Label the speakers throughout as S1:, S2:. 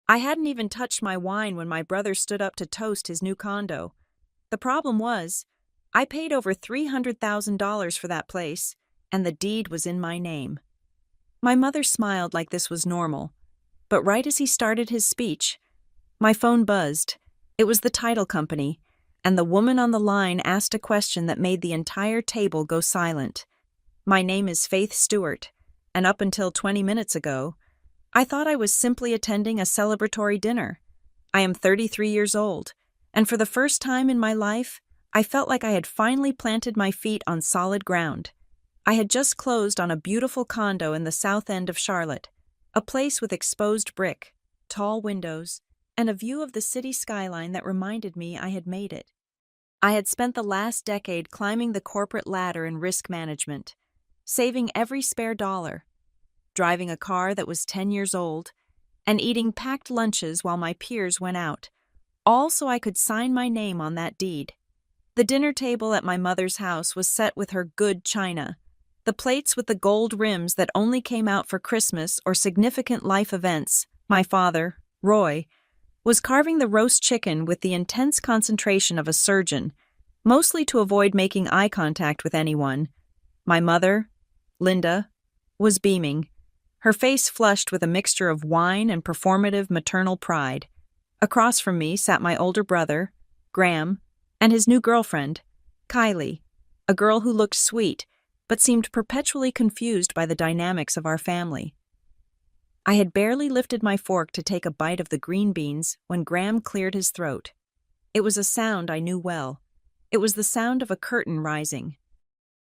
S1: I hadn't even touched my wine when my brother stood up to toast his new condo. The problem was, I paid over $300,000 for that place, and the deed was in my name. My mother smiled like this was normal, but right as he started his speech, my phone buzzed. It was the title company, and the woman on the line asked a question that made the entire table go silent. My name is Faith Stewart, and up until 20 minutes ago, I thought I was simply attending a celebratory dinner. I am 33 years old, and for the first time in my life, I felt like I had finally planted my feet on solid ground. I had just closed on a beautiful condo in the south end of Charlotte, a place with exposed brick, tall windows, and a view of the city skyline that reminded me I had made it. I had spent the last decade climbing the corporate ladder in risk management, saving every spare dollar, driving a car that was 10 years old, and eating packed lunches while my peers went out, all so I could sign my name on that deed. The dinner table at my mother's house was set with her good china, the plates with the gold rims that only came out for Christmas or significant life events. My father, Roy, was carving the roast chicken with the intense concentration of a surgeon, mostly to avoid making eye contact with anyone. My mother, Linda, was beaming, her face flushed with a mixture of wine and performative maternal pride. Across from me sat my older brother, Graham, and his new girlfriend, Kylie, a girl who looked sweet but seemed perpetually confused by the dynamics of our family. I had barely lifted my fork to take a bite of the green beans when Graham cleared his throat. It was a sound I knew well. It was the sound of a curtain rising.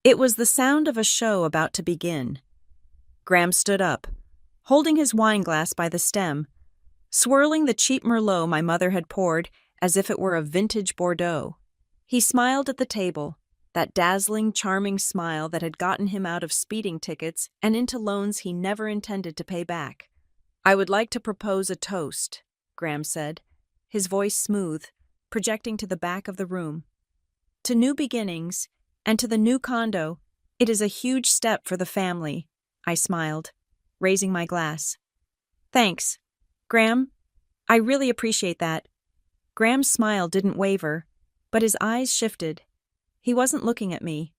S1: It was the sound of a show about to begin. Graham stood up, holding his wineglass by the stem, swirling the cheap Merlot my mother had poured as if it were a vintage Bordeaux. He smiled at the table, that dazzling, charming smile that had gotten him out of speeding tickets and into loans he never intended to pay back. "I would like to propose a toast," Graham said, his voice smooth, projecting to the back of the room. "To new beginnings, and to the new condo, it is a huge step for the family," I smiled, raising my glass. "Thanks, Graham. I really appreciate that." Graham's smile didn't waver, but his eyes shifted. He wasn't looking at me.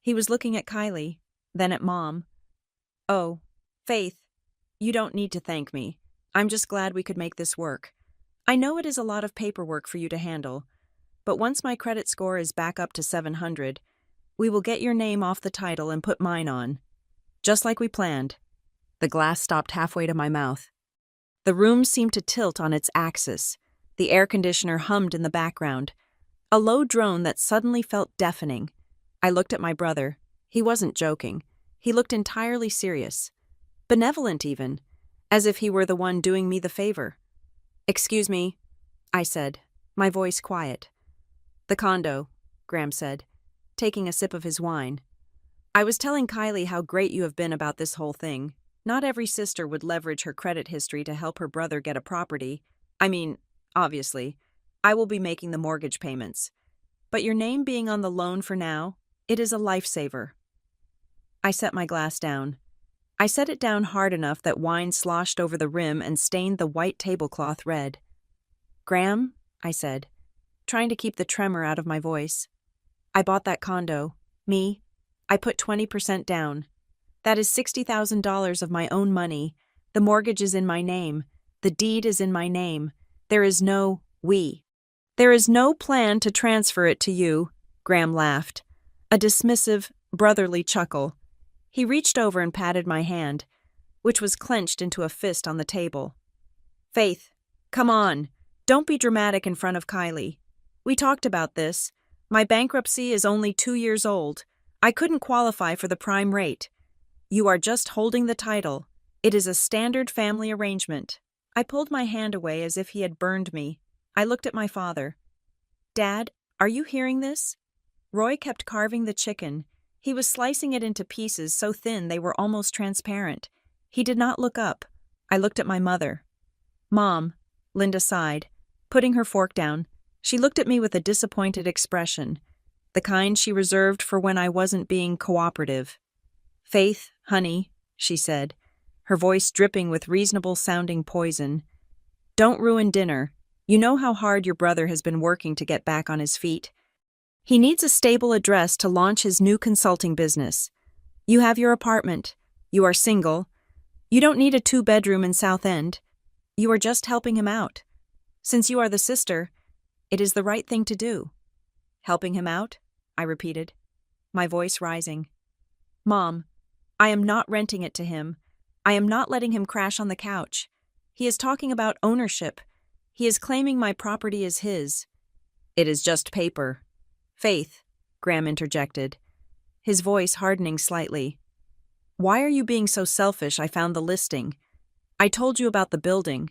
S1: He was looking at Kylie, then at Mom. "Oh, Faith, you don't need to thank me. I'm just glad we could make this work. I know it is a lot of paperwork for you to handle, but once my credit score is back up to 700, we will get your name off the title and put mine on. Just like we planned." The glass stopped halfway to my mouth. The room seemed to tilt on its axis. The air conditioner hummed in the background, a low drone that suddenly felt deafening. I looked at my brother. He wasn't joking. He looked entirely serious. Benevolent even, as if he were the one doing me the favor. "Excuse me," I said, my voice quiet. "The condo," Graham said, taking a sip of his wine. "I was telling Kylie how great you have been about this whole thing. Not every sister would leverage her credit history to help her brother get a property. I mean, obviously, I will be making the mortgage payments. But your name being on the loan for now, it is a lifesaver." I set my glass down. I set it down hard enough that wine sloshed over the rim and stained the white tablecloth red. "Graham," I said, trying to keep the tremor out of my voice, "I bought that condo. Me. I put 20% down. That is $60,000 of my own money. The mortgage is in my name. The deed is in my name. There is no we. There is no plan to transfer it to you," Graham laughed, a dismissive, brotherly chuckle. He reached over and patted my hand, which was clenched into a fist on the table. "Faith, come on. Don't be dramatic in front of Kylie. We talked about this. My bankruptcy is only 2 years old. I couldn't qualify for the prime rate. You are just holding the title. It is a standard family arrangement." I pulled my hand away as if he had burned me. I looked at my father. "Dad, are you hearing this?" Roy kept carving the chicken. He was slicing it into pieces so thin they were almost transparent. He did not look up. I looked at my mother. "Mom," Linda sighed, putting her fork down. She looked at me with a disappointed expression, the kind she reserved for when I wasn't being cooperative. "Faith, honey," she said, her voice dripping with reasonable-sounding poison, Don't ruin dinner. You know how hard your brother has been working to get back on his feet. He needs a stable address to launch his new consulting business. You have your apartment. You are single. You don't need a 2-bedroom in South End. You are just helping him out. Since you are the sister, it is the right thing to do. Helping him out? I repeated, my voice rising. Mom, I am not renting it to him. I am not letting him crash on the couch. He is talking about ownership. He is claiming my property is his. It is just paper. Faith, Graham interjected, his voice hardening slightly. Why are you being so selfish? I found the listing. I told you about the building.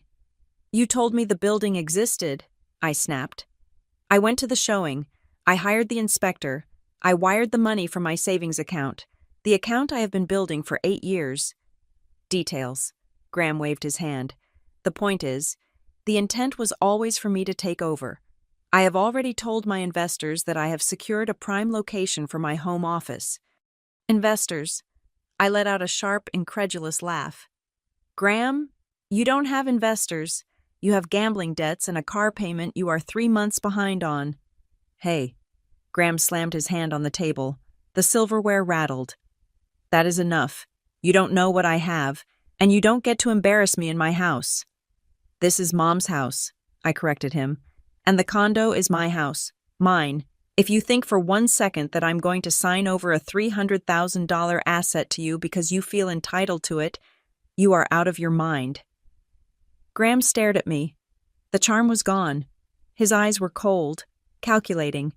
S1: You told me the building existed, I snapped. I went to the showing. I hired the inspector. I wired the money from my savings account, the account I have been building for 8 years. Details. Graham waved his hand. The point is, the intent was always for me to take over. I have already told my investors that I have secured a prime location for my home office. Investors. I let out a sharp, incredulous laugh. Graham, you don't have investors. You have gambling debts and a car payment you are 3 months behind on. Hey. Graham slammed his hand on the table. The silverware rattled. That is enough. You don't know what I have, and you don't get to embarrass me in my house. This is Mom's house, I corrected him, and the condo is my house, mine. If you think for 1 second that I'm going to sign over a $300,000 asset to you because you feel entitled to it, you are out of your mind. Graham stared at me. The charm was gone. His eyes were cold, calculating.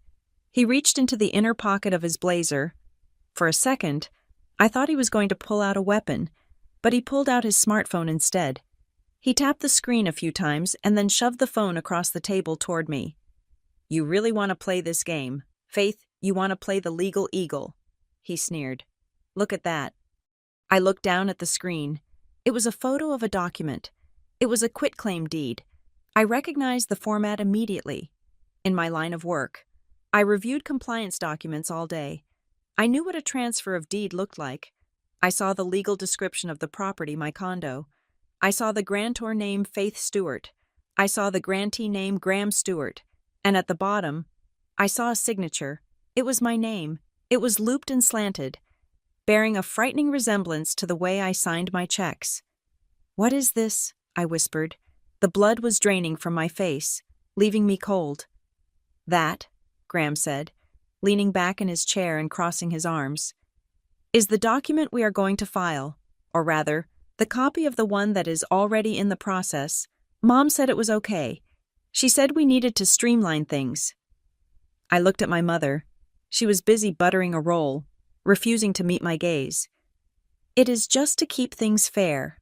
S1: He reached into the inner pocket of his blazer. For a second, I thought he was going to pull out a weapon, but he pulled out his smartphone instead. He tapped the screen a few times and then shoved the phone across the table toward me. You really want to play this game? Faith, you want to play the legal eagle? He sneered. Look at that. I looked down at the screen. It was a photo of a document. It was a quitclaim deed. I recognized the format immediately. In my line of work, I reviewed compliance documents all day. I knew what a transfer of deed looked like. I saw the legal description of the property, my condo. I saw the grantor name Faith Stewart. I saw the grantee name Graham Stewart. And at the bottom, I saw a signature. It was my name. It was looped and slanted, bearing a frightening resemblance to the way I signed my checks. What is this? I whispered. The blood was draining from my face, leaving me cold. That, Graham said, leaning back in his chair and crossing his arms, is the document we are going to file, or rather, the copy of the one that is already in the process. Mom said it was okay. She said we needed to streamline things. I looked at my mother. She was busy buttering a roll, refusing to meet my gaze. It is just to keep things fair.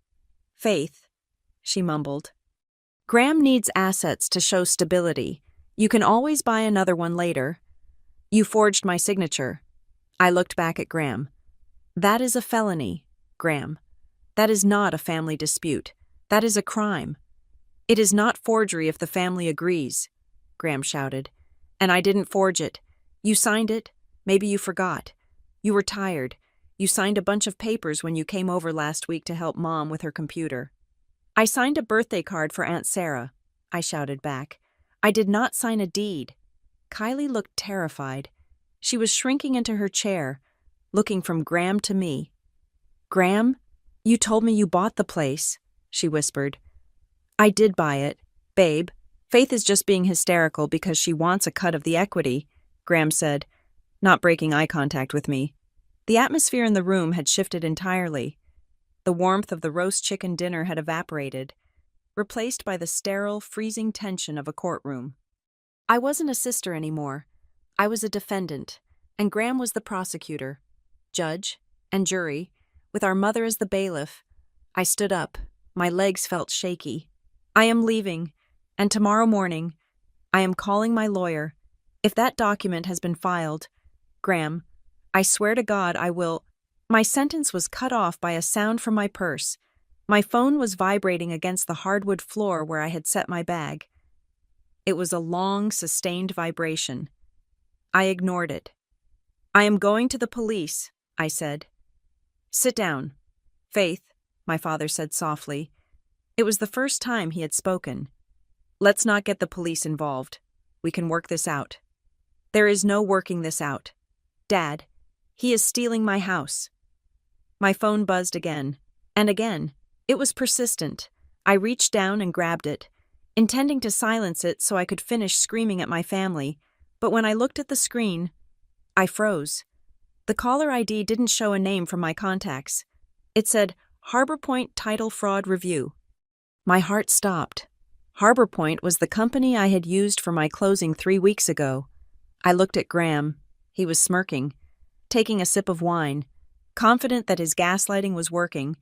S1: Faith, she mumbled. Graham needs assets to show stability. You can always buy another one later. You forged my signature. I looked back at Graham. That is a felony, Graham. That is not a family dispute. That is a crime. It is not forgery if the family agrees, Graham shouted. And I didn't forge it. You signed it. Maybe you forgot. You were tired. You signed a bunch of papers when you came over last week to help Mom with her computer. I signed a birthday card for Aunt Sarah, I shouted back. I did not sign a deed. Kylie looked terrified. She was shrinking into her chair, looking from Graham to me. Graham, you told me you bought the place, she whispered. I did buy it, babe. Faith is just being hysterical because she wants a cut of the equity, Graham said, not breaking eye contact with me. The atmosphere in the room had shifted entirely. The warmth of the roast chicken dinner had evaporated, replaced by the sterile, freezing tension of a courtroom. I wasn't a sister anymore. I was a defendant, and Graham was the prosecutor, judge, and jury, with our mother as the bailiff. I stood up. My legs felt shaky. I am leaving, and tomorrow morning, I am calling my lawyer. If that document has been filed, Graham, I swear to God I will. My sentence was cut off by a sound from my purse. My phone was vibrating against the hardwood floor where I had set my bag. It was a long, sustained vibration. I ignored it. I am going to the police, I said. Sit down. Faith, my father said softly. It was the first time he had spoken. Let's not get the police involved. We can work this out. There is no working this out. Dad, he is stealing my house. My phone buzzed again. And again. It was persistent. I reached down and grabbed it, intending to silence it so I could finish screaming at my family, but when I looked at the screen, I froze. The caller ID didn't show a name from my contacts. It said, Harbor Point Title Fraud Review. My heart stopped. Harbor Point was the company I had used for my closing 3 weeks ago. I looked at Graham. He was smirking, taking a sip of wine, confident that his gaslighting was working,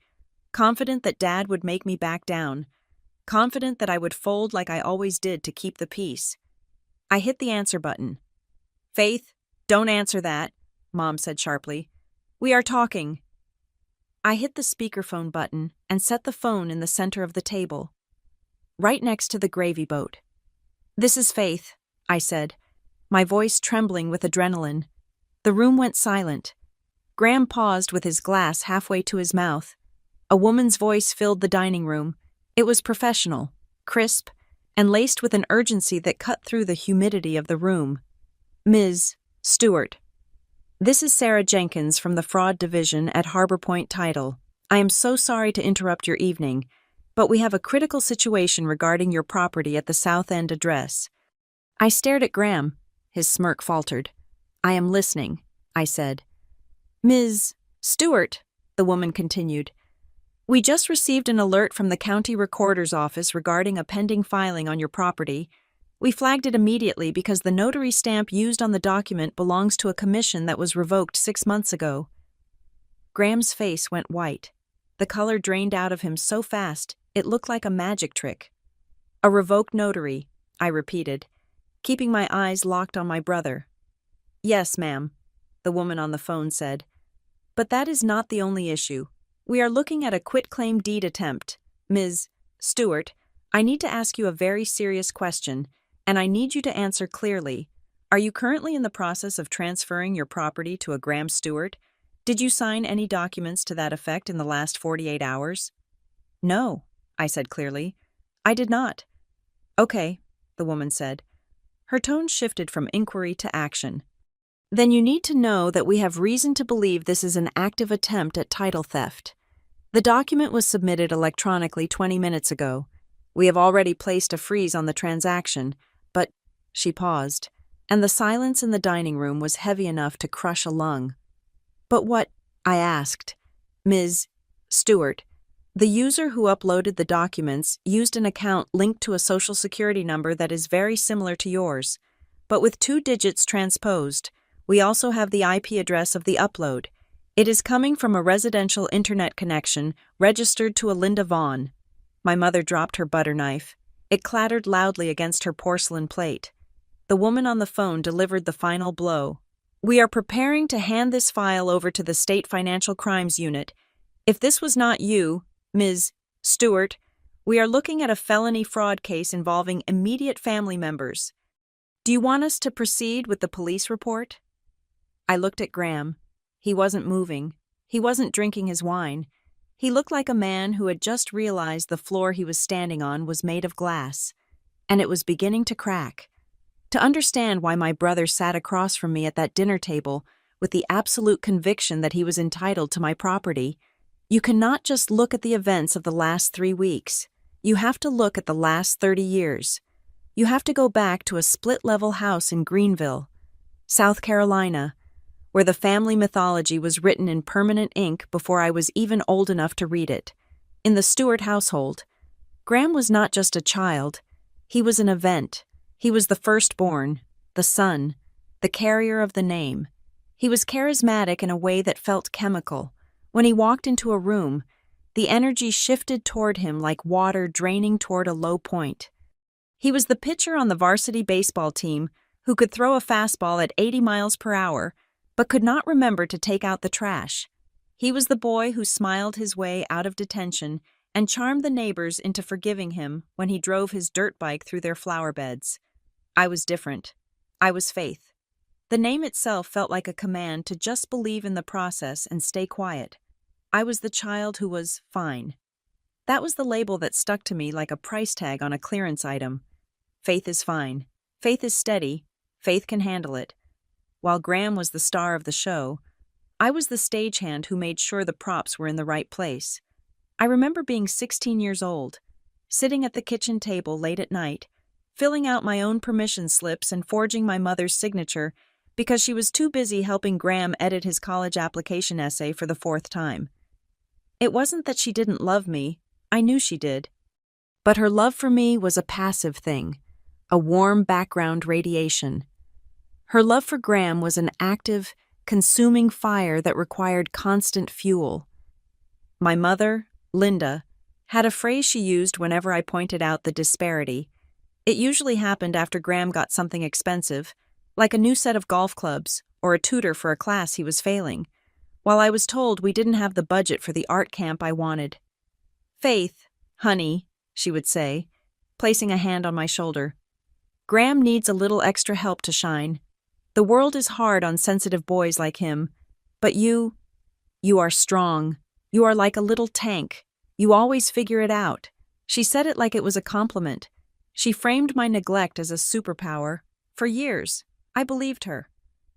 S1: confident that Dad would make me back down, confident that I would fold like I always did to keep the peace. I hit the answer button. Faith, don't answer that, Mom said sharply. We are talking. I hit the speakerphone button and set the phone in the center of the table, right next to the gravy boat. This is Faith, I said, my voice trembling with adrenaline. The room went silent. Graham paused with his glass halfway to his mouth. A woman's voice filled the dining room. It was professional, crisp, and laced with an urgency that cut through the humidity of the room. Ms. Stewart. This is Sarah Jenkins from the Fraud Division at Harbor Point Title. I am so sorry to interrupt your evening, but we have a critical situation regarding your property at the South End address. I stared at Graham. His smirk faltered. I am listening, I said. Ms. Stewart, the woman continued. We just received an alert from the county recorder's office regarding a pending filing on your property. We flagged it immediately because the notary stamp used on the document belongs to a commission that was revoked 6 months ago. Graham's face went white. The color drained out of him so fast, it looked like a magic trick. A revoked notary, I repeated, keeping my eyes locked on my brother. Yes, ma'am, the woman on the phone said. But that is not the only issue. We are looking at a quitclaim deed attempt. Ms. Stewart, I need to ask you a very serious question, and I need you to answer clearly. Are you currently in the process of transferring your property to a Graham Stewart? Did you sign any documents to that effect in the last 48 hours? No, I said clearly. I did not. Okay, the woman said. Her tone shifted from inquiry to action. Then you need to know that we have reason to believe this is an active attempt at title theft. The document was submitted electronically 20 minutes ago. We have already placed a freeze on the transaction, but she paused, and the silence in the dining room was heavy enough to crush a lung. But what? I asked. Ms. Stewart, the user who uploaded the documents used an account linked to a social security number that is very similar to yours, but with 2 digits transposed. We also have the IP address of the upload. It is coming from a residential internet connection registered to a Linda Vaughn. My mother dropped her butter knife. It clattered loudly against her porcelain plate. The woman on the phone delivered the final blow. We are preparing to hand this file over to the State Financial Crimes Unit. If this was not you, Ms. Stewart, we are looking at a felony fraud case involving immediate family members. Do you want us to proceed with the police report? I looked at Graham. He wasn't moving. He wasn't drinking his wine. He looked like a man who had just realized the floor he was standing on was made of glass, and it was beginning to crack. To understand why my brother sat across from me at that dinner table with the absolute conviction that he was entitled to my property, you cannot just look at the events of the last 3 weeks. You have to look at the last 30 years. You have to go back to a split-level house in Greenville, South Carolina, where the family mythology was written in permanent ink before I was even old enough to read it. In the Stewart household, Graham was not just a child. He was an event. He was the firstborn, the son, the carrier of the name. He was charismatic in a way that felt chemical. When he walked into a room, the energy shifted toward him like water draining toward a low point. He was the pitcher on the varsity baseball team who could throw a fastball at 80 miles per hour, but could not remember to take out the trash. He was the boy who smiled his way out of detention and charmed the neighbors into forgiving him when he drove his dirt bike through their flower beds. I was different. I was Faith. The name itself felt like a command to just believe in the process and stay quiet. I was the child who was fine. That was the label that stuck to me like a price tag on a clearance item. Faith is fine. Faith is steady. Faith can handle it. While Graham was the star of the show, I was the stagehand who made sure the props were in the right place. I remember being 16 years old, sitting at the kitchen table late at night, filling out my own permission slips and forging my mother's signature because she was too busy helping Graham edit his college application essay for the 4th time. It wasn't that she didn't love me, I knew she did. But her love for me was a passive thing, a warm background radiation. Her love for Graham was an active, consuming fire that required constant fuel. My mother, Linda, had a phrase she used whenever I pointed out the disparity. It usually happened after Graham got something expensive, like a new set of golf clubs or a tutor for a class he was failing, while I was told we didn't have the budget for the art camp I wanted. "Faith, honey," she would say, placing a hand on my shoulder. "Graham needs a little extra help to shine. The world is hard on sensitive boys like him, but you are strong. You are like a little tank. You always figure it out." She said it like it was a compliment. She framed my neglect as a superpower. For years, I believed her.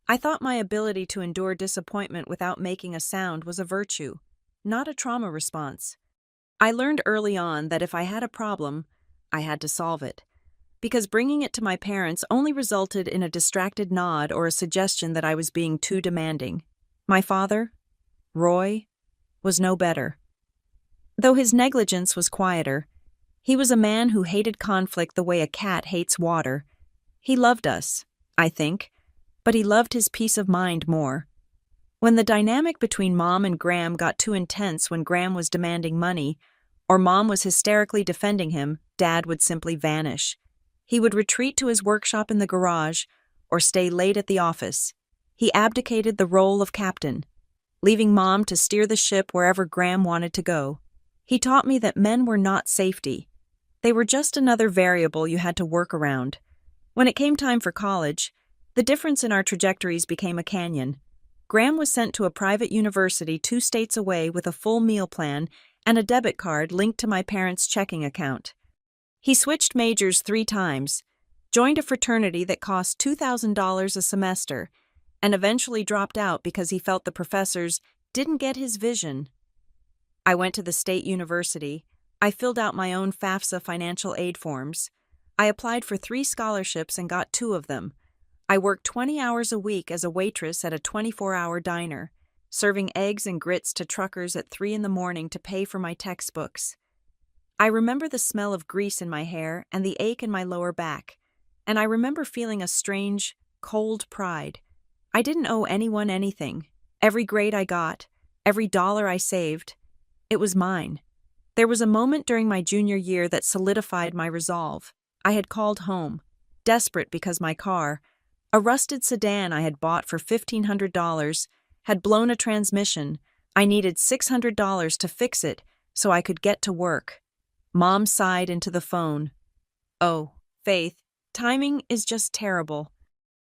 S1: I thought my ability to endure disappointment without making a sound was a virtue, not a trauma response. I learned early on that if I had a problem, I had to solve it, because bringing it to my parents only resulted in a distracted nod or a suggestion that I was being too demanding. My father, Roy, was no better. Though his negligence was quieter, he was a man who hated conflict the way a cat hates water. He loved us, I think, but he loved his peace of mind more. When the dynamic between Mom and Graham got too intense when Graham was demanding money, or Mom was hysterically defending him, Dad would simply vanish. He would retreat to his workshop in the garage or stay late at the office. He abdicated the role of captain, leaving Mom to steer the ship wherever Graham wanted to go. He taught me that men were not safety. They were just another variable you had to work around. When it came time for college, the difference in our trajectories became a canyon. Graham was sent to a private university 2 states away with a full meal plan and a debit card linked to my parents' checking account. He switched majors 3 times, joined a fraternity that cost $2,000 a semester, and eventually dropped out because he felt the professors didn't get his vision. I went to the state university. I filled out my own FAFSA financial aid forms. I applied for 3 scholarships and got 2 of them. I worked 20 hours a week as a waitress at a 24-hour diner, serving eggs and grits to truckers at 3 in the morning to pay for my textbooks. I remember the smell of grease in my hair and the ache in my lower back, and I remember feeling a strange, cold pride. I didn't owe anyone anything. Every grade I got, every dollar I saved, it was mine. There was a moment during my junior year that solidified my resolve. I had called home, desperate because my car, a rusted sedan I had bought for $1,500, had blown a transmission. I needed $600 to fix it so I could get to work. Mom sighed into the phone. "Oh, Faith, timing is just terrible.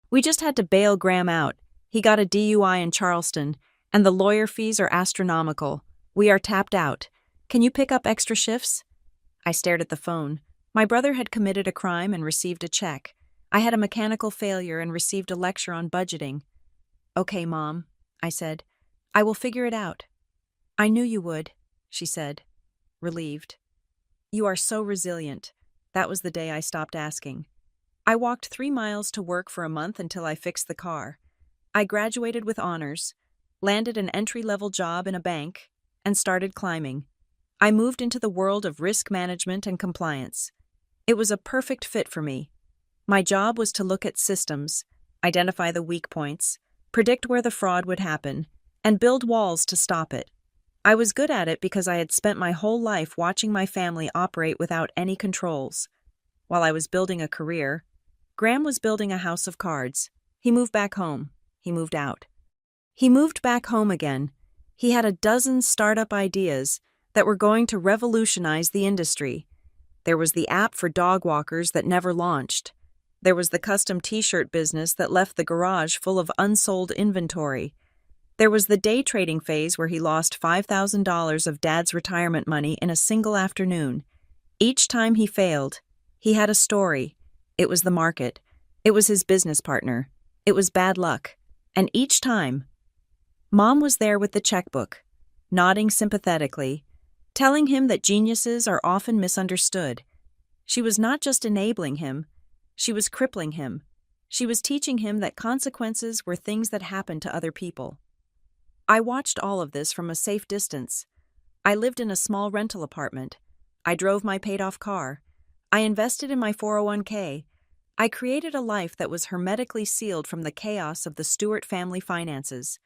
S1: We just had to bail Graham out. He got a DUI in Charleston, and the lawyer fees are astronomical. We are tapped out. Can you pick up extra shifts?" I stared at the phone. My brother had committed a crime and received a check. I had a mechanical failure and received a lecture on budgeting. "Okay, Mom," I said. "I will figure it out." "I knew you would," she said, relieved. "You are so resilient." That was the day I stopped asking. I walked 3 miles to work for a month until I fixed the car. I graduated with honors, landed an entry-level job in a bank, and started climbing. I moved into the world of risk management and compliance. It was a perfect fit for me. My job was to look at systems, identify the weak points, predict where the fraud would happen, and build walls to stop it. I was good at it because I had spent my whole life watching my family operate without any controls. While I was building a career, Graham was building a house of cards. He moved back home. He moved out. He moved back home again. He had a dozen startup ideas that were going to revolutionize the industry. There was the app for dog walkers that never launched. There was the custom t-shirt business that left the garage full of unsold inventory. There was the day trading phase where he lost $5,000 of Dad's retirement money in a single afternoon. Each time he failed, he had a story, It was the market. It was his business partner. It was bad luck. And each time, Mom was there with the checkbook, nodding sympathetically, telling him that geniuses are often misunderstood. She was not just enabling him, she was crippling him. She was teaching him that consequences were things that happened to other people. I watched all of this from a safe distance. I lived in a small rental apartment. I drove my paid-off car. I invested in my 401k. I created a life that was hermetically sealed from the chaos of the Stewart family finances.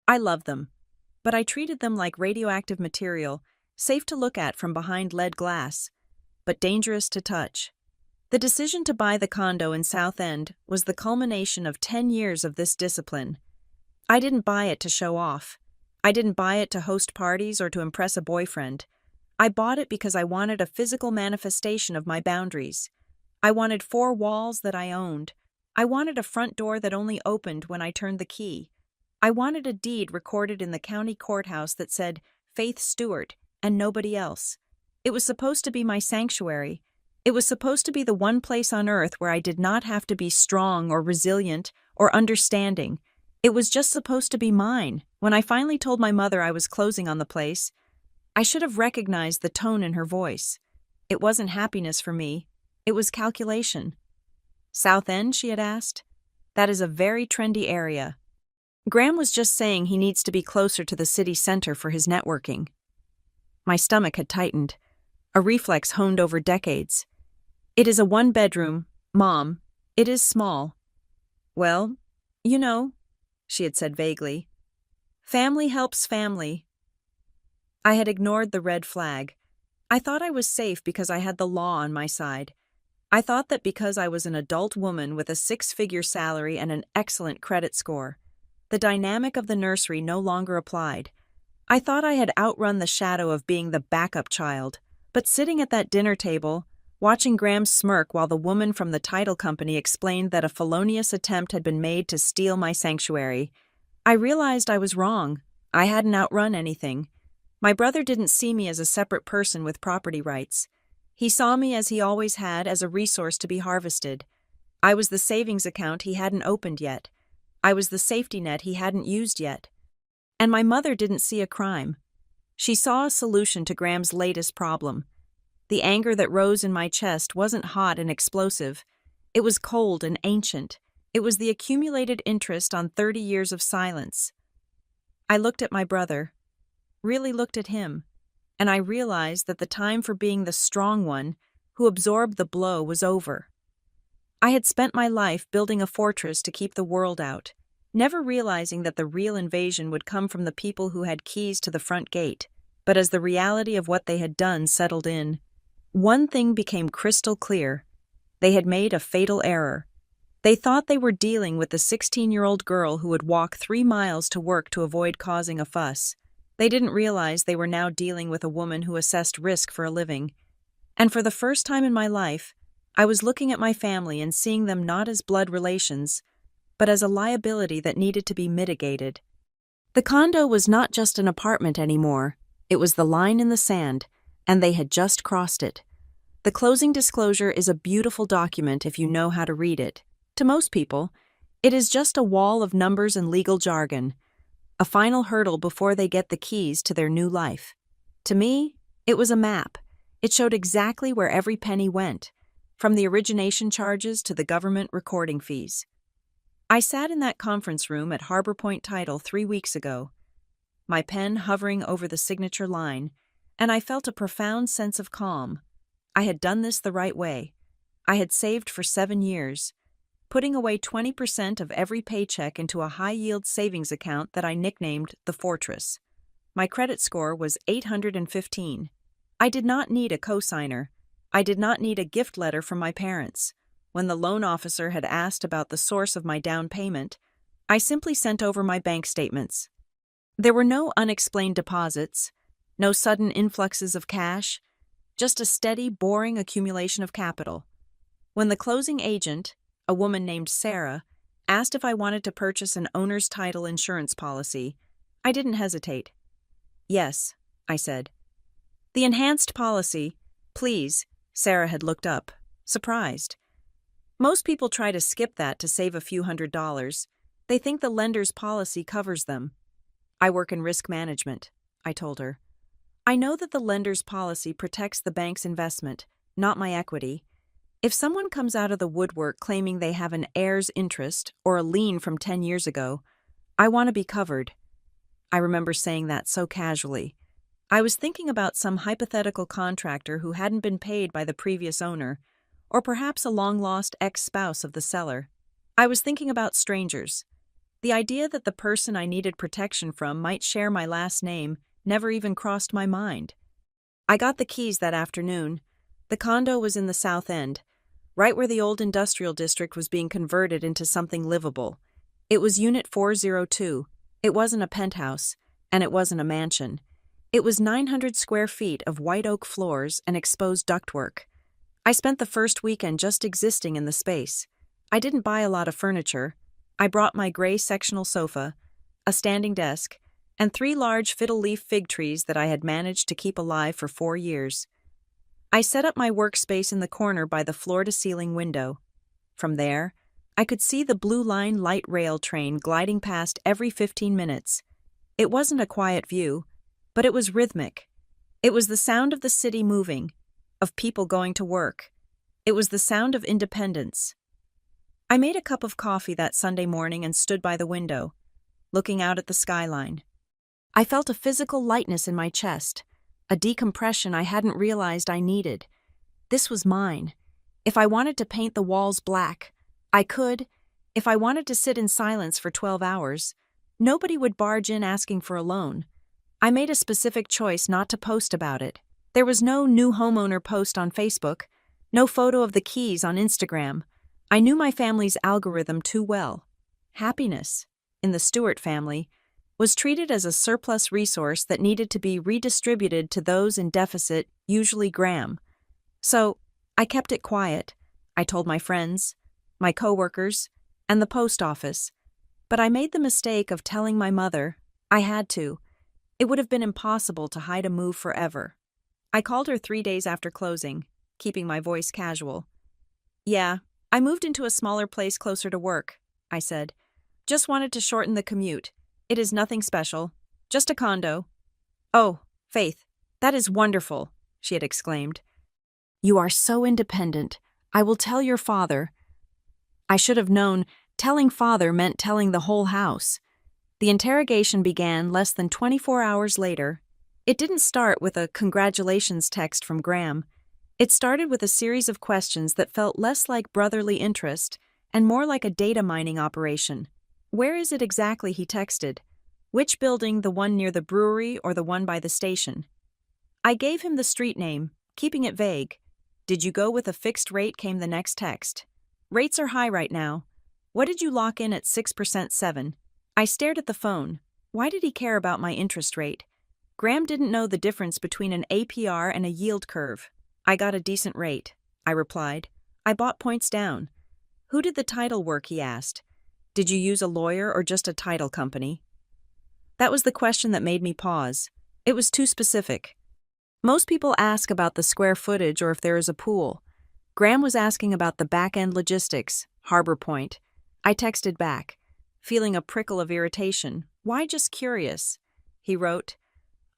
S1: I loved them, but I treated them like radioactive material, safe to look at from behind lead glass, but dangerous to touch. The decision to buy the condo in South End was the culmination of 10 years of this discipline. I didn't buy it to show off. I didn't buy it to host parties or to impress a boyfriend. I bought it because I wanted a physical manifestation of my boundaries. I wanted 4 walls that I owned. I wanted a front door that only opened when I turned the key. I wanted a deed recorded in the county courthouse that said, Faith Stewart, and nobody else. It was supposed to be my sanctuary. It was supposed to be the one place on earth where I did not have to be strong or resilient or understanding. It was just supposed to be mine. When I finally told my mother I was closing on the place, I should have recognized the tone in her voice. It wasn't happiness for me. It was calculation. South End, she had asked? That is a very trendy area. Graham was just saying he needs to be closer to the city center for his networking. My stomach had tightened, a reflex honed over decades. It is a 1-bedroom, Mom. It is small. Well, you know, she had said vaguely. Family helps family. I had ignored the red flag. I thought I was safe because I had the law on my side. I thought that because I was an adult woman with a 6-figure salary and an excellent credit score, the dynamic of the nursery no longer applied. I thought I had outrun the shadow of being the backup child, but sitting at that dinner table, watching Graham smirk while the woman from the title company explained that a felonious attempt had been made to steal my sanctuary, I realized I was wrong. I hadn't outrun anything. My brother didn't see me as a separate person with property rights. He saw me as he always had, as a resource to be harvested. I was the savings account he hadn't opened yet. I was the safety net he hadn't used yet. And my mother didn't see a crime. She saw a solution to Graham's latest problem. The anger that rose in my chest wasn't hot and explosive. It was cold and ancient. It was the accumulated interest on 30 years of silence. I looked at my brother, really looked at him, and I realized that the time for being the strong one who absorbed the blow was over. I had spent my life building a fortress to keep the world out, never realizing that the real invasion would come from the people who had keys to the front gate. But as the reality of what they had done settled in, one thing became crystal clear. They had made a fatal error. They thought they were dealing with the 16-year-old girl who would walk 3 miles to work to avoid causing a fuss. They didn't realize they were now dealing with a woman who assessed risk for a living. And for the first time in my life, I was looking at my family and seeing them not as blood relations, but as a liability that needed to be mitigated. The condo was not just an apartment anymore. It was the line in the sand, and they had just crossed it. The closing disclosure is a beautiful document if you know how to read it. To most people, it is just a wall of numbers and legal jargon, a final hurdle before they get the keys to their new life. To me, it was a map. It showed exactly where every penny went, from the origination charges to the government recording fees. I sat in that conference room at Harbor Point Title 3 weeks ago, my pen hovering over the signature line, and I felt a profound sense of calm. I had done this the right way. I had saved for 7 years, putting away 20% of every paycheck into a high-yield savings account that I nicknamed the Fortress. My credit score was 815. I did not need a cosigner. I did not need a gift letter from my parents. When the loan officer had asked about the source of my down payment, I simply sent over my bank statements. There were no unexplained deposits, no sudden influxes of cash, just a steady, boring accumulation of capital. When the closing agent, a woman named Sarah, asked if I wanted to purchase an owner's title insurance policy, I didn't hesitate. Yes, I said. The enhanced policy, please. Sarah had looked up, surprised. Most people try to skip that to save a few $100s. They think the lender's policy covers them. I work in risk management, I told her. I know that the lender's policy protects the bank's investment, not my equity. If someone comes out of the woodwork claiming they have an heirs interest or a lien from 10 years ago, I want to be covered. I remember saying that so casually. I was thinking about some hypothetical contractor who hadn't been paid by the previous owner, or perhaps a long-lost ex-spouse of the seller. I was thinking about strangers. The idea that the person I needed protection from might share my last name never even crossed my mind. I got the keys that afternoon. The condo was in the South End, right where the old industrial district was being converted into something livable. It was Unit 402. It wasn't a penthouse, and it wasn't a mansion. It was 900 square feet of white oak floors and exposed ductwork. I spent the first weekend just existing in the space. I didn't buy a lot of furniture. I brought my gray sectional sofa, a standing desk, and 3 large fiddle-leaf fig trees that I had managed to keep alive for 4 years. I set up my workspace in the corner by the floor-to-ceiling window. From there, I could see the Blue Line light rail train gliding past every 15 minutes. It wasn't a quiet view, but it was rhythmic. It was the sound of the city moving, of people going to work. It was the sound of independence. I made a cup of coffee that Sunday morning and stood by the window, looking out at the skyline. I felt a physical lightness in my chest, a decompression I hadn't realized I needed. This was mine. If I wanted to paint the walls black, I could. If I wanted to sit in silence for 12 hours, nobody would barge in asking for a loan. I made a specific choice not to post about it. There was no new homeowner post on Facebook, no photo of the keys on Instagram. I knew my family's algorithm too well. Happiness, in the Stewart family, was treated as a surplus resource that needed to be redistributed to those in deficit, usually Graham. So, I kept it quiet. I told my friends, my coworkers, and the post office. But I made the mistake of telling my mother. I had to. It would have been impossible to hide a move forever. I called her 3 days after closing, keeping my voice casual. "Yeah, I moved into a smaller place closer to work," I said. "Just wanted to shorten the commute. It is nothing special. Just a condo." "Oh, Faith, that is wonderful," she had exclaimed. "You are so independent. I will tell your father." I should have known telling father meant telling the whole house. The interrogation began less than 24 hours later. It didn't start with a congratulations text from Graham. It started with a series of questions that felt less like brotherly interest and more like a data mining operation. "Where is it exactly?" he texted. "Which building, the one near the brewery or the one by the station?" I gave him the street name, keeping it vague. "Did you go with a fixed rate?" came the next text. "Rates are high right now. What did you lock in at 6% 7?" I stared at the phone. Why did he care about my interest rate? Graham didn't know the difference between an APR and a yield curve. "I got a decent rate," I replied. "I bought points down." "Who did the title work?" he asked. "Did you use a lawyer or just a title company?" That was the question that made me pause. It was too specific. Most people ask about the square footage or if there is a pool. Graham was asking about the back-end logistics, Harbor Point. I texted back, feeling a prickle of irritation. "Why just curious?" He wrote,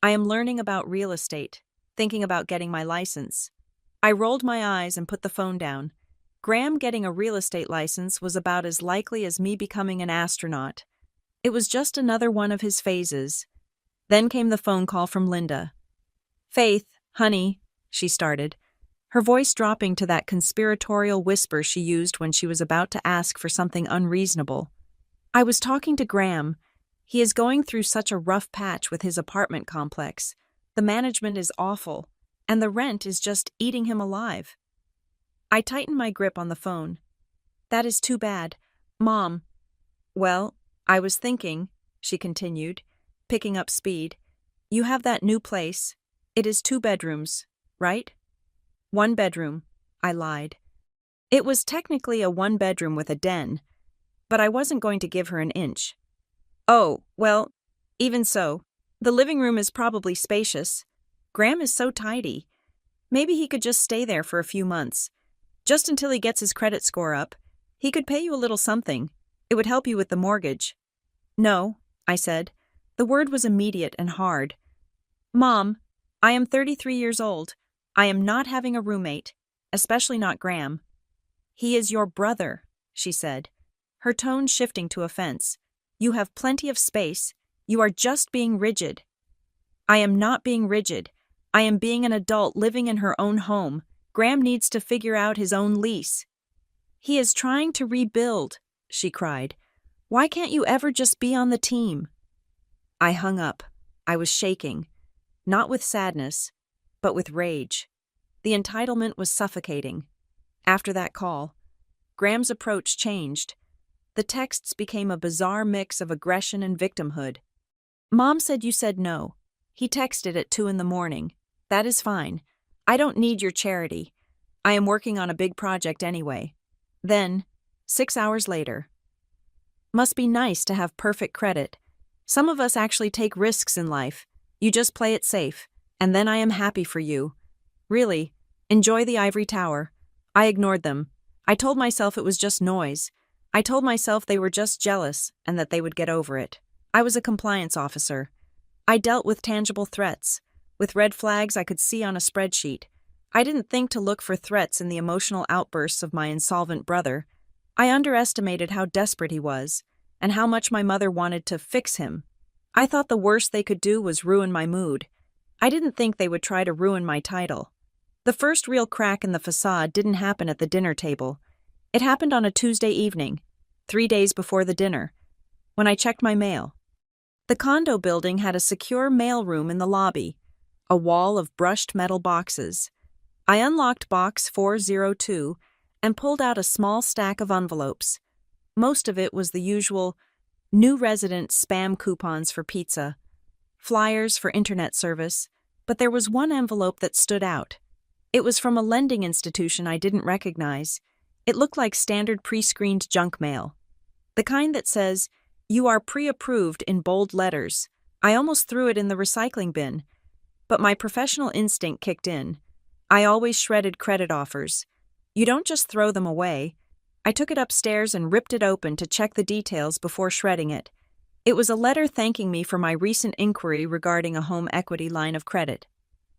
S1: "I am learning about real estate, thinking about getting my license." I rolled my eyes and put the phone down. Graham getting a real estate license was about as likely as me becoming an astronaut. It was just another one of his phases. Then came the phone call from Linda. "Faith, honey," she started, her voice dropping to that conspiratorial whisper she used when she was about to ask for something unreasonable. "I was talking to Graham. He is going through such a rough patch with his apartment complex. The management is awful, and the rent is just eating him alive." I tightened my grip on the phone. "That is too bad. Mom." "Well, I was thinking," she continued, picking up speed. "You have that new place. It is 2 bedrooms, right?" "1 bedroom," I lied. It was technically a 1-bedroom with a den, but I wasn't going to give her an inch. "Oh, well, even so, the living room is probably spacious. Graham is so tidy. Maybe he could just stay there for a few months. Just until he gets his credit score up. He could pay you a little something. It would help you with the mortgage. No, I said. The word was immediate and hard. Mom, I am 33 years old. I am not having a roommate, especially not Graham. He is your brother, she said, her tone shifting to offense. You have plenty of space. You are just being rigid. I am not being rigid. I am being an adult living in her own home. Graham needs to figure out his own lease. He is trying to rebuild, she cried. Why can't you ever just be on the team? I hung up. I was shaking, not with sadness, but with rage. The entitlement was suffocating. After that call, Graham's approach changed. The texts became a bizarre mix of aggression and victimhood. Mom said you said no. He texted at 2 a.m. That is fine. I don't need your charity. I am working on a big project anyway. Then, 6 hours later. Must be nice to have perfect credit. Some of us actually take risks in life. You just play it safe, and then I am happy for you. Really, enjoy the ivory tower. I ignored them. I told myself it was just noise. I told myself they were just jealous and that they would get over it. I was a compliance officer. I dealt with tangible threats, with red flags I could see on a spreadsheet. I didn't think to look for threats in the emotional outbursts of my insolvent brother. I underestimated how desperate he was, and how much my mother wanted to fix him. I thought the worst they could do was ruin my mood. I didn't think they would try to ruin my title. The first real crack in the facade didn't happen at the dinner table. It happened on a Tuesday evening, 3 days before the dinner, when I checked my mail. The condo building had a secure mail room in the lobby, a wall of brushed metal boxes. I unlocked box 402 and pulled out a small stack of envelopes. Most of it was the usual new resident spam coupons for pizza, flyers for internet service, but there was one envelope that stood out. It was from a lending institution I didn't recognize. It looked like standard pre-screened junk mail. The kind that says, "You are pre-approved" in bold letters. I almost threw it in the recycling bin, but my professional instinct kicked in. I always shredded credit offers. You don't just throw them away. I took it upstairs and ripped it open to check the details before shredding it. It was a letter thanking me for my recent inquiry regarding a home equity line of credit.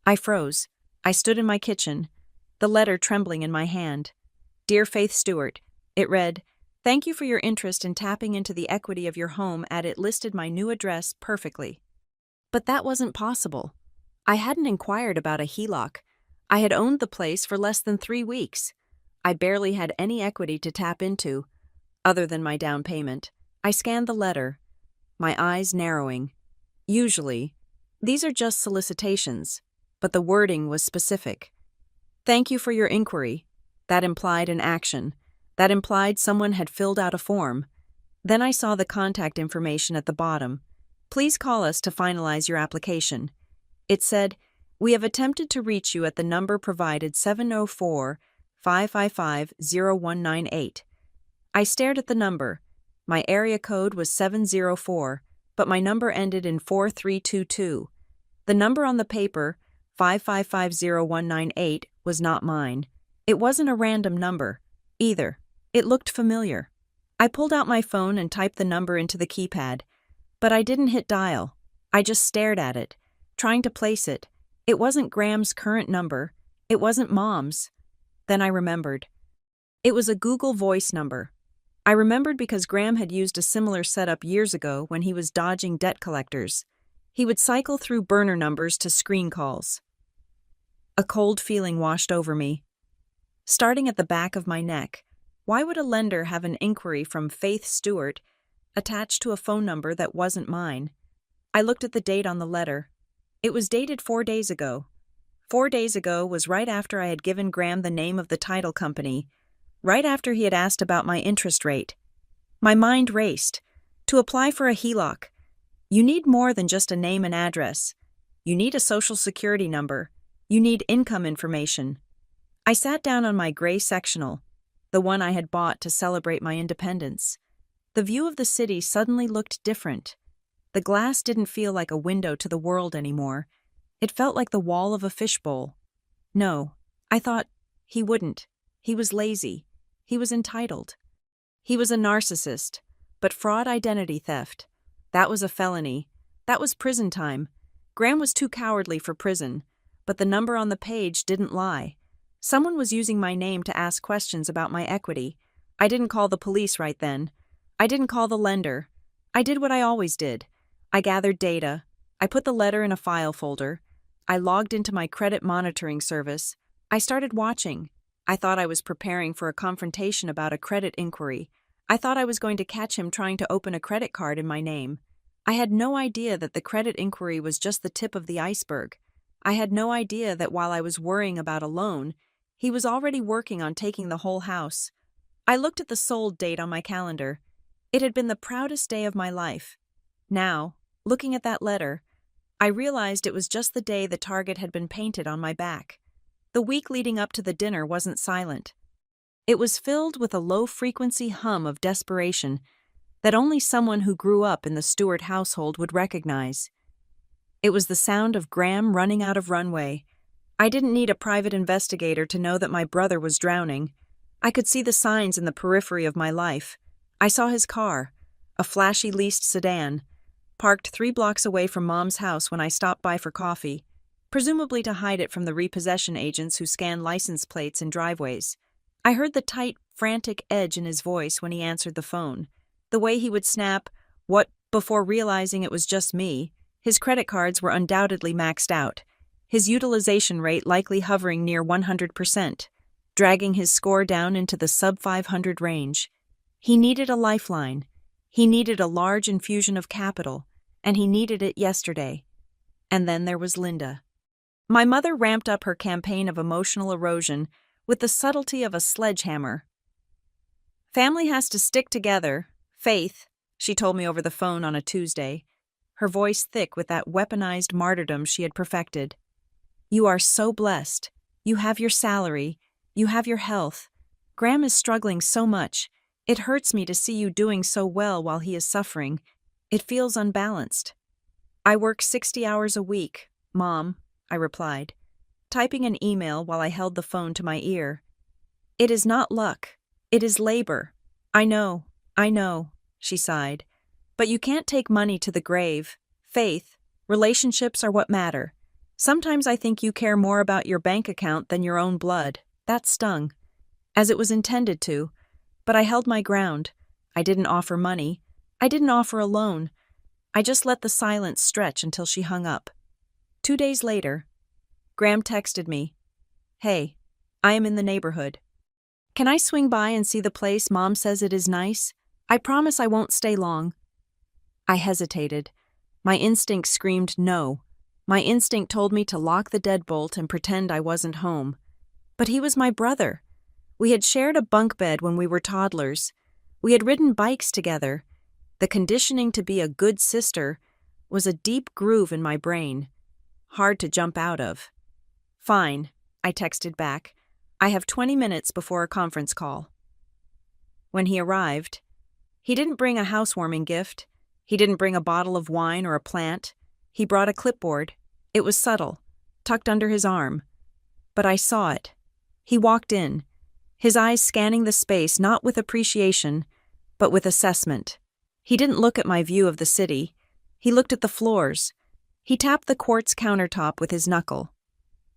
S1: I froze. I stood in my kitchen, the letter trembling in my hand. Dear Faith Stewart, it read, "Thank you for your interest in tapping into the equity of your home at it listed my new address perfectly." But that wasn't possible. I hadn't inquired about a HELOC. I had owned the place for less than 3 weeks. I barely had any equity to tap into, other than my down payment. I scanned the letter, my eyes narrowing. Usually, these are just solicitations, but the wording was specific. Thank you for your inquiry. That implied an action. That implied someone had filled out a form. Then I saw the contact information at the bottom. Please call us to finalize your application. It said, we have attempted to reach you at the number provided 704-555-0198. I stared at the number. My area code was 704, but my number ended in 4322. The number on the paper, 555-0198, was not mine. It wasn't a random number, either. It looked familiar. I pulled out my phone and typed the number into the keypad, but I didn't hit dial. I just stared at it, trying to place it. It wasn't Graham's current number. It wasn't Mom's. Then I remembered. It was a Google Voice number. I remembered because Graham had used a similar setup years ago when he was dodging debt collectors. He would cycle through burner numbers to screen calls. A cold feeling washed over me. Starting at the back of my neck, why would a lender have an inquiry from Faith Stewart attached to a phone number that wasn't mine? I looked at the date on the letter. It was dated 4 days ago. 4 days ago was right after I had given Graham the name of the title company, right after he had asked about my interest rate. My mind raced. To apply for a HELOC, you need more than just a name and address. You need a social security number. You need income information. I sat down on my gray sectional, the one I had bought to celebrate my independence. The view of the city suddenly looked different. The glass didn't feel like a window to the world anymore. It felt like the wall of a fishbowl. No, I thought, he wouldn't. He was lazy. He was entitled. He was a narcissist. But fraud identity theft, that was a felony. That was prison time. Graham was too cowardly for prison, but the number on the page didn't lie. Someone was using my name to ask questions about my equity. I didn't call the police right then. I didn't call the lender. I did what I always did. I gathered data. I put the letter in a file folder. I logged into my credit monitoring service. I started watching. I thought I was preparing for a confrontation about a credit inquiry. I thought I was going to catch him trying to open a credit card in my name. I had no idea that the credit inquiry was just the tip of the iceberg. I had no idea that while I was worrying about a loan, he was already working on taking the whole house. I looked at the sold date on my calendar. It had been the proudest day of my life. Now, looking at that letter, I realized it was just the day the target had been painted on my back. The week leading up to the dinner wasn't silent. It was filled with a low-frequency hum of desperation that only someone who grew up in the Stewart household would recognize. It was the sound of Graham running out of runway. I didn't need a private investigator to know that my brother was drowning. I could see the signs in the periphery of my life. I saw his car, a flashy leased sedan, parked 3 blocks away from Mom's house when I stopped by for coffee, presumably to hide it from the repossession agents who scan license plates in driveways. I heard the tight, frantic edge in his voice when he answered the phone. The way he would snap, "What?" before realizing it was just me. His credit cards were undoubtedly maxed out, his utilization rate likely hovering near 100%, dragging his score down into the sub-500 range. He needed a lifeline. He needed a large infusion of capital, and he needed it yesterday. And then there was Linda. My mother ramped up her campaign of emotional erosion with the subtlety of a sledgehammer. "Family has to stick together. Faith," she told me over the phone on a Tuesday, her voice thick with that weaponized martyrdom she had perfected. "You are so blessed. You have your salary. You have your health. Graham is struggling so much. It hurts me to see you doing so well while he is suffering. It feels unbalanced." "I work 60 hours a week, Mom," I replied, typing an email while I held the phone to my ear. "It is not luck. It is labor." I know, she sighed. "But you can't take money to the grave. Faith, relationships are what matter. Sometimes I think you care more about your bank account than your own blood." That stung, as it was intended to, but I held my ground. I didn't offer money. I didn't offer a loan. I just let the silence stretch until she hung up. 2 days later, Graham texted me, "Hey, I am in the neighborhood. Can I swing by and see the place Mom says it is nice? I promise I won't stay long." I hesitated. My instinct screamed no. My instinct told me to lock the deadbolt and pretend I wasn't home. But he was my brother. We had shared a bunk bed when we were toddlers. We had ridden bikes together. The conditioning to be a good sister was a deep groove in my brain, hard to jump out of. "Fine," I texted back. "I have 20 minutes before a conference call." When he arrived, he didn't bring a housewarming gift. He didn't bring a bottle of wine or a plant. He brought a clipboard. It was subtle, tucked under his arm. But I saw it. He walked in, his eyes scanning the space not with appreciation, but with assessment. He didn't look at my view of the city. He looked at the floors. He tapped the quartz countertop with his knuckle.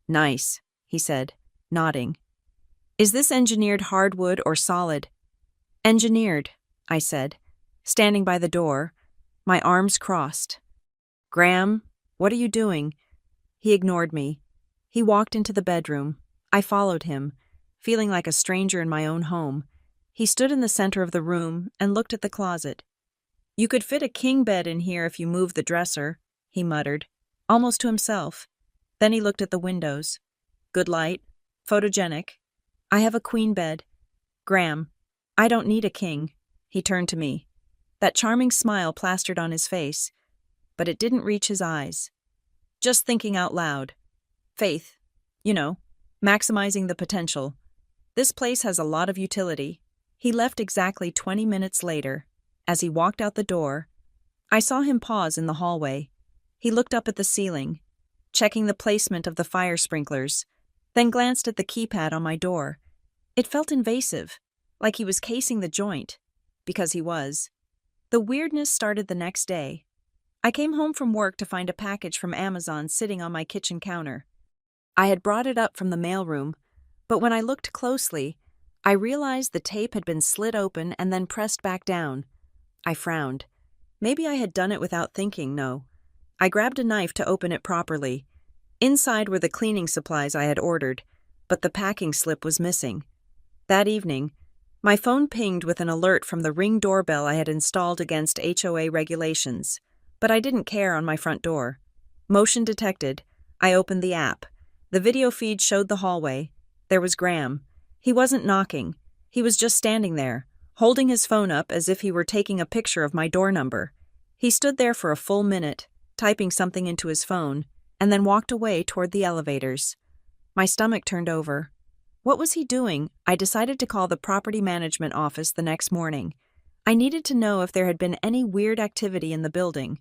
S1: "Nice," he said, nodding. "Is this engineered hardwood or solid?" "Engineered," I said, standing by the door, my arms crossed. "Graham, what are you doing?" He ignored me. He walked into the bedroom. I followed him, feeling like a stranger in my own home. He stood in the center of the room and looked at the closet. "You could fit a king bed in here if you moved the dresser," he muttered, almost to himself. Then he looked at the windows. "Good light, photogenic. I have a queen bed. Graham, I don't need a king." He turned to me. That charming smile plastered on his face, but it didn't reach his eyes. "Just thinking out loud. Faith, maximizing the potential. This place has a lot of utility." He left exactly 20 minutes later. As he walked out the door, I saw him pause in the hallway. He looked up at the ceiling, checking the placement of the fire sprinklers, then glanced at the keypad on my door. It felt invasive, like he was casing the joint, because he was. The weirdness started the next day. I came home from work to find a package from Amazon sitting on my kitchen counter. I had brought it up from the mailroom, but when I looked closely, I realized the tape had been slit open and then pressed back down. I frowned. Maybe I had done it without thinking, no. I grabbed a knife to open it properly. Inside were the cleaning supplies I had ordered, but the packing slip was missing. That evening, my phone pinged with an alert from the Ring doorbell I had installed against HOA regulations, but I didn't care on my front door. Motion detected. I opened the app. The video feed showed the hallway. There was Graham. He wasn't knocking. He was just standing there, holding his phone up as if he were taking a picture of my door number. He stood there for a full minute, typing something into his phone, and then walked away toward the elevators. My stomach turned over. What was he doing? I decided to call the property management office the next morning. I needed to know if there had been any weird activity in the building.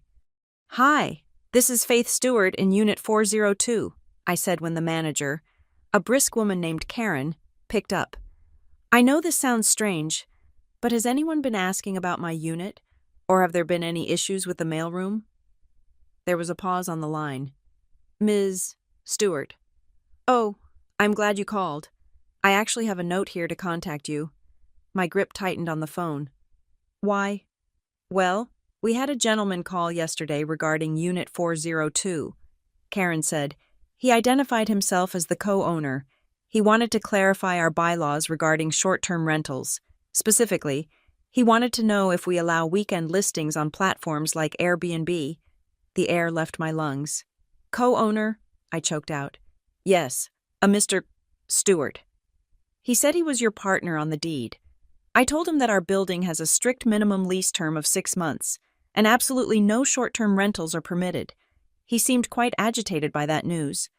S1: "Hi, this is Faith Stewart in Unit 402, I said when the manager, a brisk woman named Karen, picked up. I know this sounds strange, but has anyone been asking about my unit, or have there been any issues with the mailroom? There was a pause on the line. Ms. Stewart. Oh, I'm glad you called. I actually have a note here to contact you. My grip tightened on the phone. Why? Well, we had a gentleman call yesterday regarding Unit 402. Karen said. He identified himself as the co-owner. He wanted to clarify our bylaws regarding short-term rentals. Specifically, he wanted to know if we allow weekend listings on platforms like Airbnb. The air left my lungs. Co-owner? I choked out. Yes, a Mr. Stewart. He said he was your partner on the deed. I told him that our building has a strict minimum lease term of 6 months, and absolutely no short-term rentals are permitted. He seemed quite agitated by that news.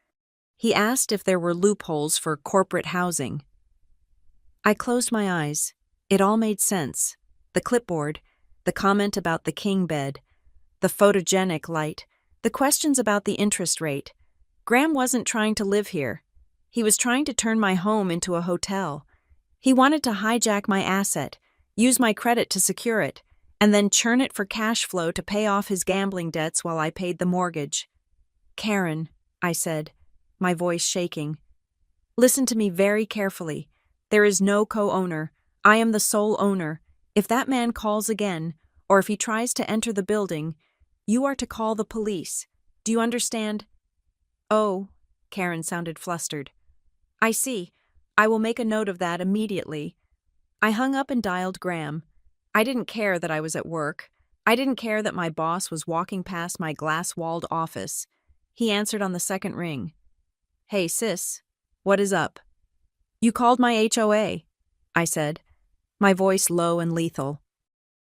S1: He asked if there were loopholes for corporate housing. I closed my eyes. It all made sense. The clipboard, the comment about the king bed, the photogenic light, the questions about the interest rate. Graham wasn't trying to live here. He was trying to turn my home into a hotel. He wanted to hijack my asset, use my credit to secure it, and then churn it for cash flow to pay off his gambling debts while I paid the mortgage. Karen, I said, my voice shaking. Listen to me very carefully. There is no co-owner. I am the sole owner. If that man calls again, or if he tries to enter the building, you are to call the police. Do you understand? Oh, Karen sounded flustered. I see. I will make a note of that immediately. I hung up and dialed Graham. I didn't care that I was at work. I didn't care that my boss was walking past my glass-walled office. He answered on the second ring. Hey, sis, what is up? You called my HOA, I said, my voice low and lethal.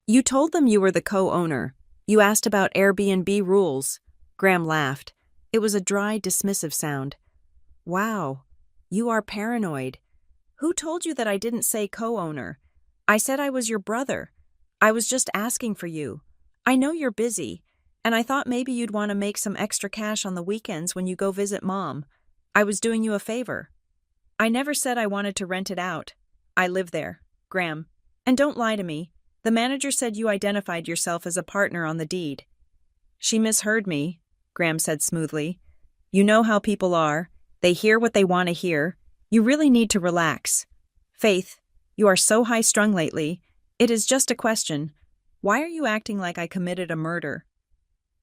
S1: You told them you were the co-owner. You asked about Airbnb rules. Graham laughed. It was a dry, dismissive sound. Wow, you are paranoid. Who told you that I didn't say co-owner? I said I was your brother. I was just asking for you. I know you're busy, and I thought maybe you'd want to make some extra cash on the weekends when you go visit Mom. I was doing you a favor. I never said I wanted to rent it out. I live there, Graham. And don't lie to me. The manager said you identified yourself as a partner on the deed. She misheard me, Graham said smoothly. You know how people are. They hear what they want to hear. You really need to relax. Faith, you are so high-strung lately. It is just a question. Why are you acting like I committed a murder?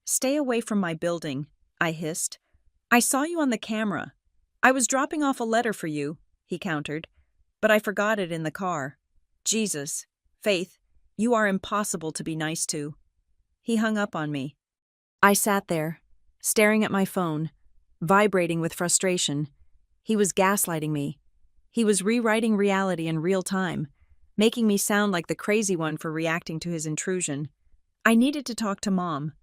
S1: Stay away from my building, I hissed. I saw you on the camera. I was dropping off a letter for you, he countered, but I forgot it in the car. Jesus, Faith, you are impossible to be nice to. He hung up on me. I sat there, staring at my phone, vibrating with frustration. He was gaslighting me. He was rewriting reality in real time, making me sound like the crazy one for reacting to his intrusion. I needed to talk to Mom.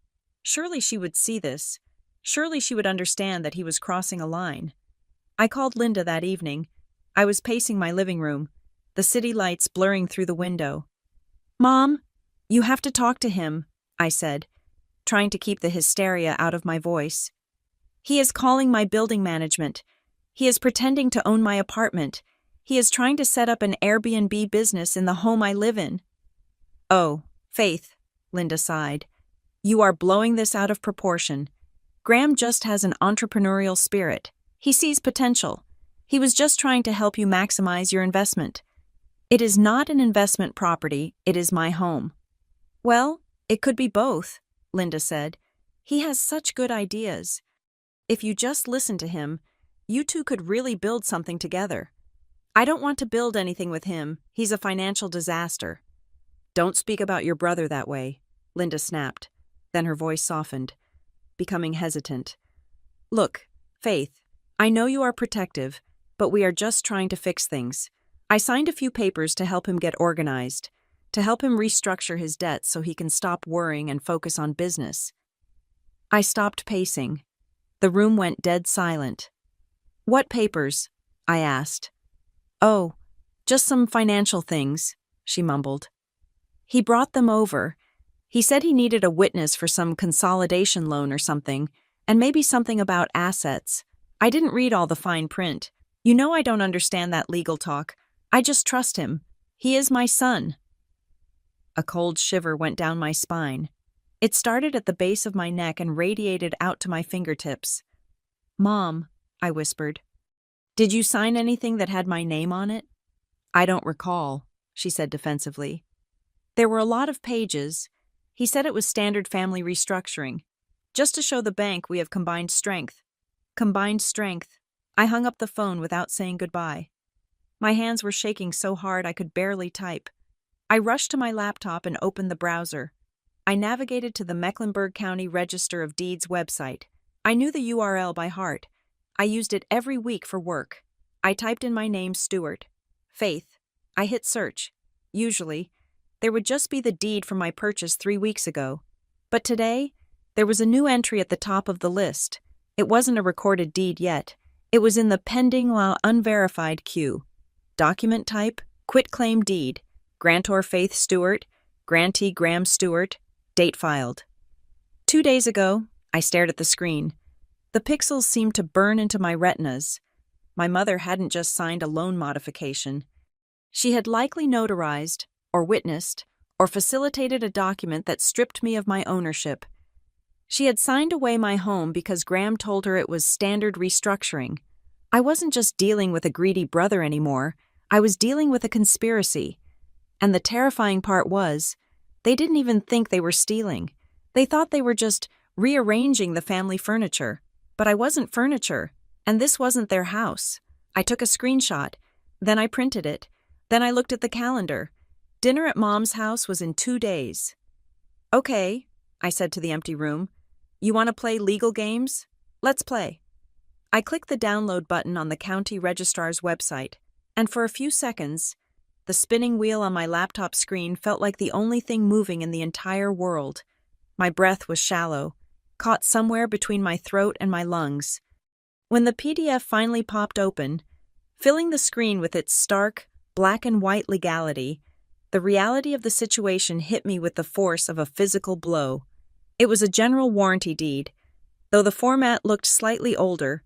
S1: Surely she would see this. Surely she would understand that he was crossing a line. I called Linda that evening. I was pacing my living room, the city lights blurring through the window. Mom, you have to talk to him, I said, trying to keep the hysteria out of my voice. He is calling my building management. He is pretending to own my apartment. He is trying to set up an Airbnb business in the home I live in. Oh, Faith, Linda sighed. You are blowing this out of proportion. Graham just has an entrepreneurial spirit. He sees potential. He was just trying to help you maximize your investment. It is not an investment property, it is my home. Well, it could be both, Linda said. He has such good ideas. If you just listen to him, you two could really build something together. I don't want to build anything with him. He's a financial disaster. Don't speak about your brother that way, Linda snapped. Then her voice softened, becoming hesitant. Look, Faith, I know you are protective, but we are just trying to fix things. I signed a few papers to help him get organized, to help him restructure his debts so he can stop worrying and focus on business. I stopped pacing. The room went dead silent. What papers? I asked. Oh, just some financial things, she mumbled. He brought them over. He said he needed a witness for some consolidation loan or something, and maybe something about assets. I didn't read all the fine print. You know I don't understand that legal talk. I just trust him. He is my son. A cold shiver went down my spine. It started at the base of my neck and radiated out to my fingertips. Mom, I whispered. Did you sign anything that had my name on it? I don't recall, she said defensively. There were a lot of pages. He said it was standard family restructuring. Just to show the bank we have combined strength. Combined strength. I hung up the phone without saying goodbye. My hands were shaking so hard I could barely type. I rushed to my laptop and opened the browser. I navigated to the Mecklenburg County Register of Deeds website. I knew the URL by heart. I used it every week for work. I typed in my name, Stewart. Faith. I hit search. Usually, there would just be the deed from my purchase 3 weeks ago. But today, there was a new entry at the top of the list. It wasn't a recorded deed yet. It was in the pending while unverified queue. Document type, quitclaim deed. Grantor Faith Stewart, grantee Graham Stewart, date filed. 2 days ago, I stared at the screen. The pixels seemed to burn into my retinas. My mother hadn't just signed a loan modification. She had likely notarized, or witnessed, or facilitated a document that stripped me of my ownership. She had signed away my home because Graham told her it was standard restructuring. I wasn't just dealing with a greedy brother anymore. I was dealing with a conspiracy. And the terrifying part was, they didn't even think they were stealing. They thought they were just rearranging the family furniture. But I wasn't furniture, and this wasn't their house. I took a screenshot, then I printed it, then I looked at the calendar. Dinner at Mom's house was in 2 days. Okay, I said to the empty room. You want to play legal games? Let's play. I clicked the download button on the county registrar's website, and for a few seconds, the spinning wheel on my laptop screen felt like the only thing moving in the entire world. My breath was shallow, caught somewhere between my throat and my lungs. When the PDF finally popped open, filling the screen with its stark, black and white legality, the reality of the situation hit me with the force of a physical blow. It was a general warranty deed, though the format looked slightly older,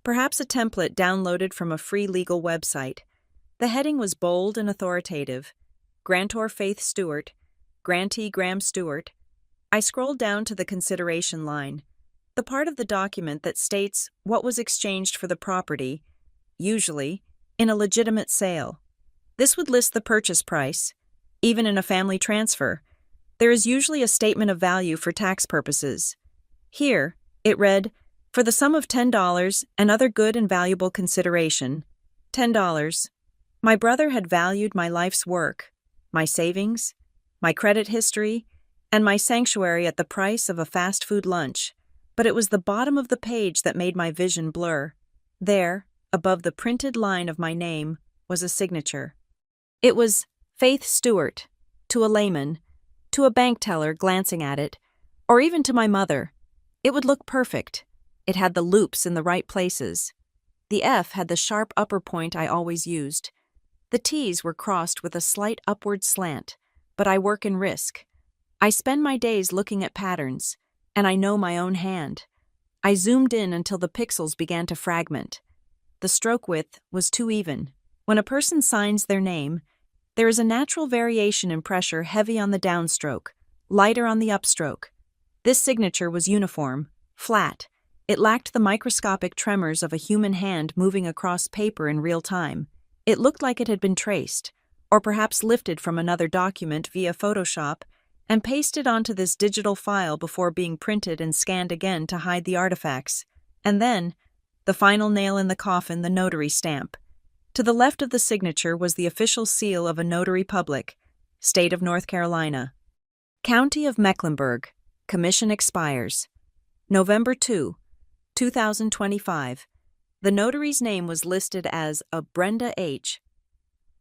S1: perhaps a template downloaded from a free legal website. The heading was bold and authoritative. Grantor Faith Stewart, grantee Graham Stewart. I scrolled down to the consideration line, the part of the document that states what was exchanged for the property, usually, in a legitimate sale. This would list the purchase price. Even in a family transfer, there is usually a statement of value for tax purposes. Here, it read, for the sum of $10 and other good and valuable consideration, $10. My brother had valued my life's work, my savings, my credit history, and my sanctuary at the price of a fast food lunch, but it was the bottom of the page that made my vision blur. There, above the printed line of my name, was a signature. It was Faith Stewart, to a layman, to a bank teller glancing at it, or even to my mother. It would look perfect. It had the loops in the right places. The F had the sharp upper point I always used. The T's were crossed with a slight upward slant, but I work in risk. I spend my days looking at patterns, and I know my own hand. I zoomed in until the pixels began to fragment. The stroke width was too even. When a person signs their name, there is a natural variation in pressure, heavy on the downstroke, lighter on the upstroke. This signature was uniform, flat. It lacked the microscopic tremors of a human hand moving across paper in real time. It looked like it had been traced, or perhaps lifted from another document via Photoshop and pasted onto this digital file before being printed and scanned again to hide the artifacts. And then, the final nail in the coffin, the notary stamp. To the left of the signature was the official seal of a notary public, State of North Carolina. County of Mecklenburg. Commission expires. November 2, 2025. The notary's name was listed as a Brenda H.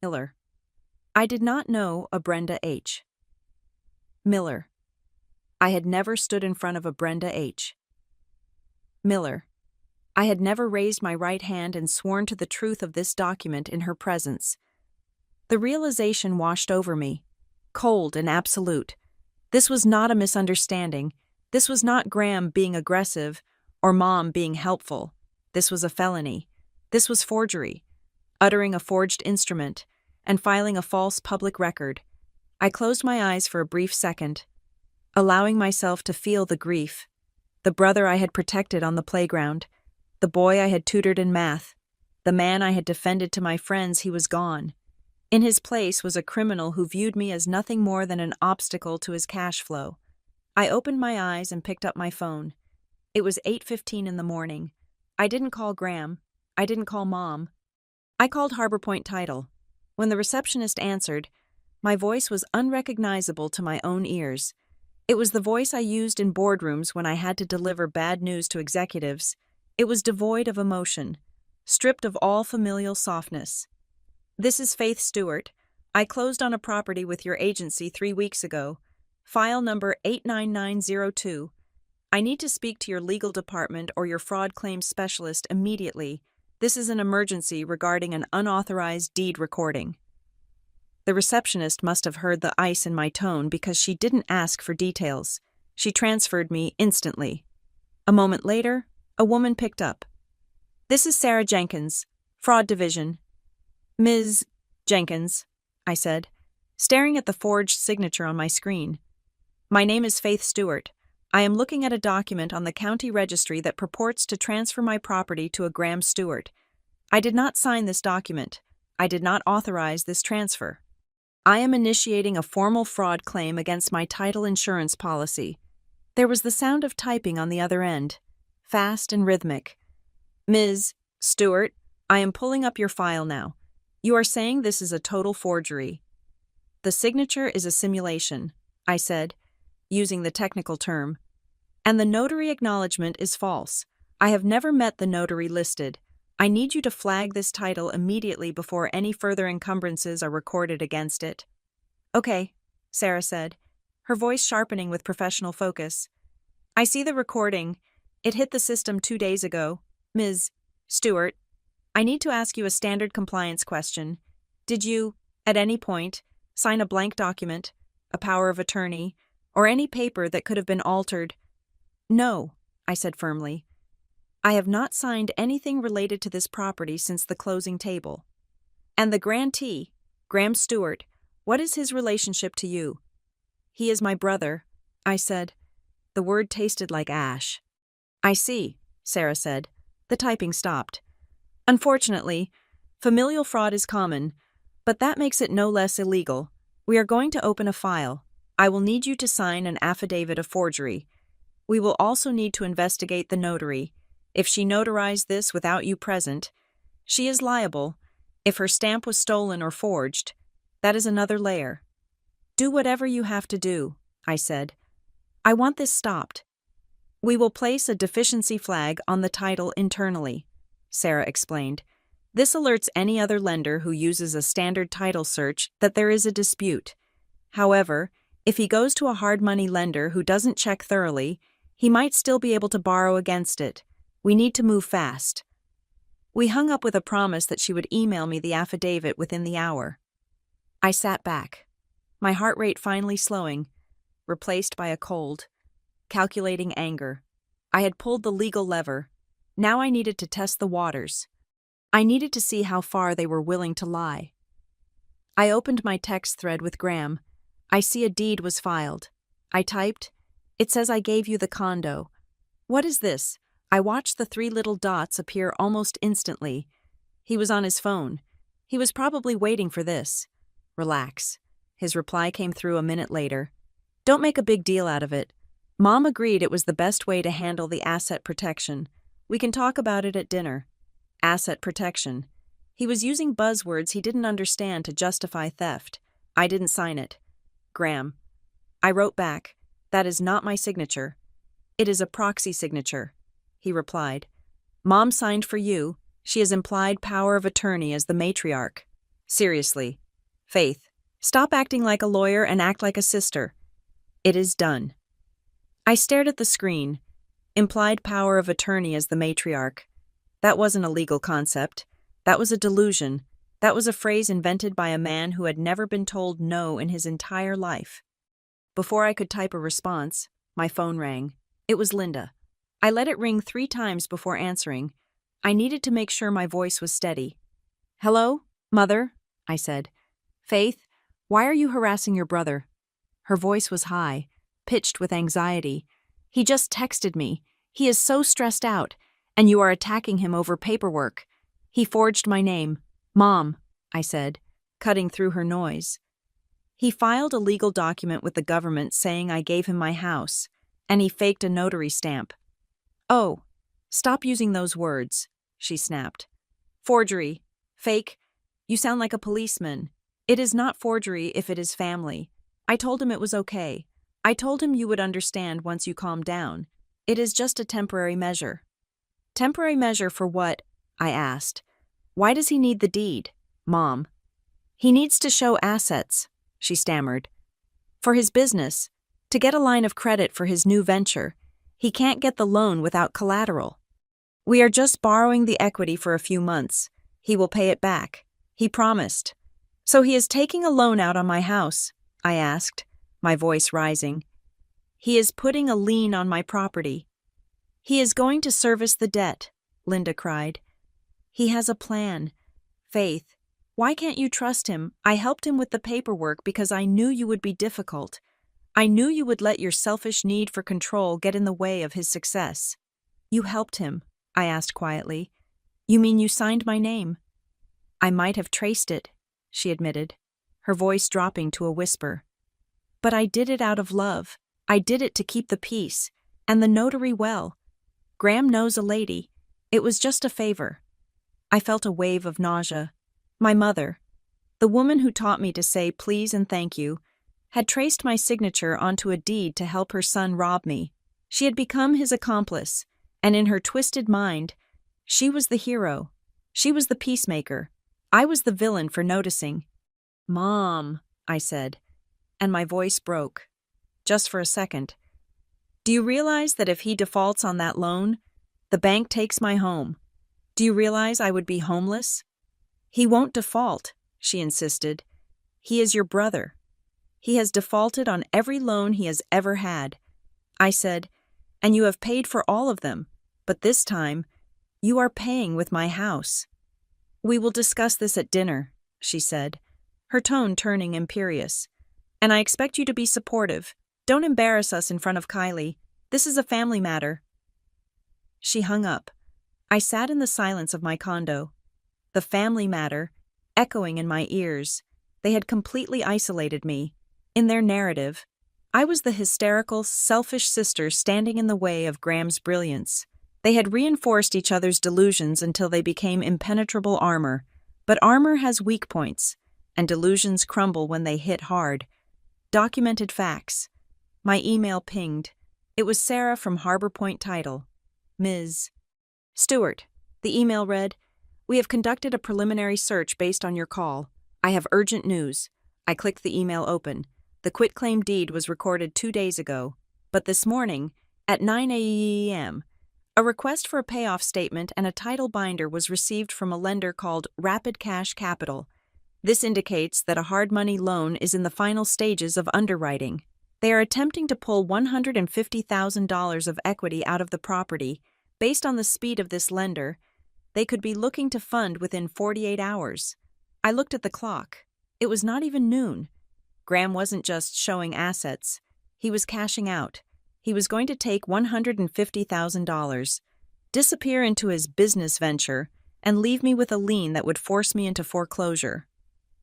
S1: Miller. I did not know a Brenda H. Miller. I had never stood in front of a Brenda H. Miller. I had never raised my right hand and sworn to the truth of this document in her presence. The realization washed over me, cold and absolute. This was not a misunderstanding. This was not Graham being aggressive or Mom being helpful. This was a felony. This was forgery, uttering a forged instrument, and filing a false public record. I closed my eyes for a brief second, allowing myself to feel the grief. The brother I had protected on the playground, the boy I had tutored in math, the man I had defended to my friends, he was gone. In his place was a criminal who viewed me as nothing more than an obstacle to his cash flow. I opened my eyes and picked up my phone. It was 8:15 in the morning. I didn't call Graham. I didn't call Mom. I called Harbor Point Title. When the receptionist answered, my voice was unrecognizable to my own ears. It was the voice I used in boardrooms when I had to deliver bad news to executives. It was devoid of emotion, stripped of all familial softness. This is Faith Stewart. I closed on a property with your agency 3 weeks ago. File number 89902. I need to speak to your legal department or your fraud claims specialist immediately. This is an emergency regarding an unauthorized deed recording. The receptionist must have heard the ice in my tone because she didn't ask for details. She transferred me instantly. A moment later, a woman picked up. This is Sarah Jenkins, Fraud Division. Ms. Jenkins, I said, staring at the forged signature on my screen. My name is Faith Stewart. I am looking at a document on the county registry that purports to transfer my property to a Graham Stewart. I did not sign this document. I did not authorize this transfer. I am initiating a formal fraud claim against my title insurance policy. There was the sound of typing on the other end, fast and rhythmic. Ms. Stewart, I am pulling up your file now. You are saying this is a total forgery. The signature is a simulation, I said, using the technical term. And the notary acknowledgement is false. I have never met the notary listed. I need you to flag this title immediately before any further encumbrances are recorded against it. Okay, Sarah said, her voice sharpening with professional focus. I see the recording. It hit the system 2 days ago. Ms. Stewart, I need to ask you a standard compliance question. Did you, at any point, sign a blank document, a power of attorney, or any paper that could have been altered? No, I said firmly. I have not signed anything related to this property since the closing table. And the grantee, Graham Stewart, what is his relationship to you? He is my brother, I said. The word tasted like ash. I see, Sarah said. The typing stopped. Unfortunately, familial fraud is common, but that makes it no less illegal. We are going to open a file. I will need you to sign an affidavit of forgery. We will also need to investigate the notary. If she notarized this without you present, she is liable. If her stamp was stolen or forged, that is another layer. Do whatever you have to do, I said. I want this stopped. We will place a deficiency flag on the title internally, Sarah explained. This alerts any other lender who uses a standard title search that there is a dispute. However, if he goes to a hard money lender who doesn't check thoroughly, he might still be able to borrow against it. We need to move fast. We hung up with a promise that she would email me the affidavit within the hour. I sat back, my heart rate finally slowing, replaced by a cold, calculating anger. I had pulled the legal lever. Now I needed to test the waters. I needed to see how far they were willing to lie. I opened my text thread with Graham. I see a deed was filed. I typed, "It says I gave you the condo. What is this?" I watched the 3 little dots appear almost instantly. He was on his phone. He was probably waiting for this. "Relax." His reply came through a minute later. "Don't make a big deal out of it. Mom agreed it was the best way to handle the asset protection. We can talk about it at dinner." Asset protection. He was using buzzwords he didn't understand to justify theft. I didn't sign it. Graham. I wrote back, "That is not my signature. It is a proxy signature." He replied, "Mom signed for you. She has implied power of attorney as the matriarch." Seriously. Faith, stop acting like a lawyer and act like a sister. It is done. I stared at the screen. Implied power of attorney as the matriarch. That wasn't a legal concept. That was a delusion. That was a phrase invented by a man who had never been told no in his entire life. Before I could type a response, my phone rang. It was Linda. I let it ring 3 times before answering. I needed to make sure my voice was steady. "Hello, Mother," I said. "Faith, why are you harassing your brother?" Her voice was high, pitched with anxiety. "He just texted me. He is so stressed out, and you are attacking him over paperwork. He forged my name." "Mom," I said, cutting through her noise. "He filed a legal document with the government saying I gave him my house, and he faked a notary stamp." "Oh, stop using those words," she snapped. "Forgery. Fake. You sound like a policeman. It is not forgery if it is family. I told him it was okay. I told him you would understand once you calmed down. It is just a temporary measure." "Temporary measure for what?" I asked. "Why does he need the deed, Mom?" "He needs to show assets," she stammered. "For his business, to get a line of credit for his new venture. He can't get the loan without collateral. We are just borrowing the equity for a few months. He will pay it back. He promised." "So he is taking a loan out on my house?" I asked, my voice rising. "He is putting a lien on my property." "He is going to service the debt," Linda cried. "He has a plan. Faith, why can't you trust him? I helped him with the paperwork because I knew you would be difficult. I knew you would let your selfish need for control get in the way of his success." "You helped him?" I asked quietly. "You mean you signed my name?" "I might have traced it," she admitted, her voice dropping to a whisper. "But I did it out of love. I did it to keep the peace, and the notary well. Graham knows a lady. It was just a favor." I felt a wave of nausea. My mother, the woman who taught me to say please and thank you, had traced my signature onto a deed to help her son rob me. She had become his accomplice, and in her twisted mind, she was the hero. She was the peacemaker. I was the villain for noticing. "Mom," I said, and my voice broke. Just for a second. "Do you realize that if he defaults on that loan, the bank takes my home? Do you realize I would be homeless?" "He won't default," she insisted. "He is your brother. He has defaulted on every loan he has ever had." I said, "And you have paid for all of them, but this time, you are paying with my house." "We will discuss this at dinner," she said, her tone turning imperious. "And I expect you to be supportive. Don't embarrass us in front of Kylie. This is a family matter." She hung up. I sat in the silence of my condo. The family matter, echoing in my ears. They had completely isolated me. In their narrative, I was the hysterical, selfish sister standing in the way of Graham's brilliance. They had reinforced each other's delusions until they became impenetrable armor. But armor has weak points, and delusions crumble when they hit hard. Documented facts. My email pinged. It was Sarah from Harbor Point Title. Ms. Stewart. The email read, "We have conducted a preliminary search based on your call. I have urgent news." I clicked the email open. The quitclaim deed was recorded 2 days ago. But this morning, at 9 a.m., a request for a payoff statement and a title binder was received from a lender called Rapid Cash Capital. This indicates that a hard money loan is in the final stages of underwriting. They are attempting to pull $150,000 of equity out of the property. Based on the speed of this lender, They could be looking to fund within 48 hours. I looked at the clock. It was not even noon. Graham wasn't just showing assets. He was cashing out. He was going to take $150,000, disappear into his business venture, and leave me with a lien that would force me into foreclosure.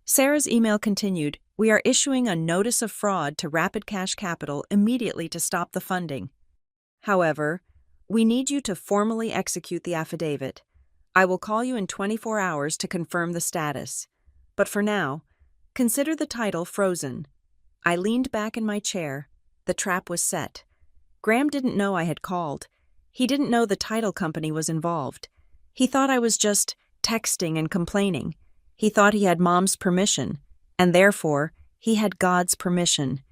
S1: Sarah's email continued, "We are issuing a notice of fraud to Rapid Cash Capital immediately to stop the funding. However, we need you to formally execute the affidavit. I will call you in 24 hours to confirm the status. But for now, consider the title frozen." I leaned back in my chair. The trap was set. Graham didn't know I had called. He didn't know the title company was involved. He thought I was just texting and complaining. He thought he had Mom's permission, and therefore, he had God's permission.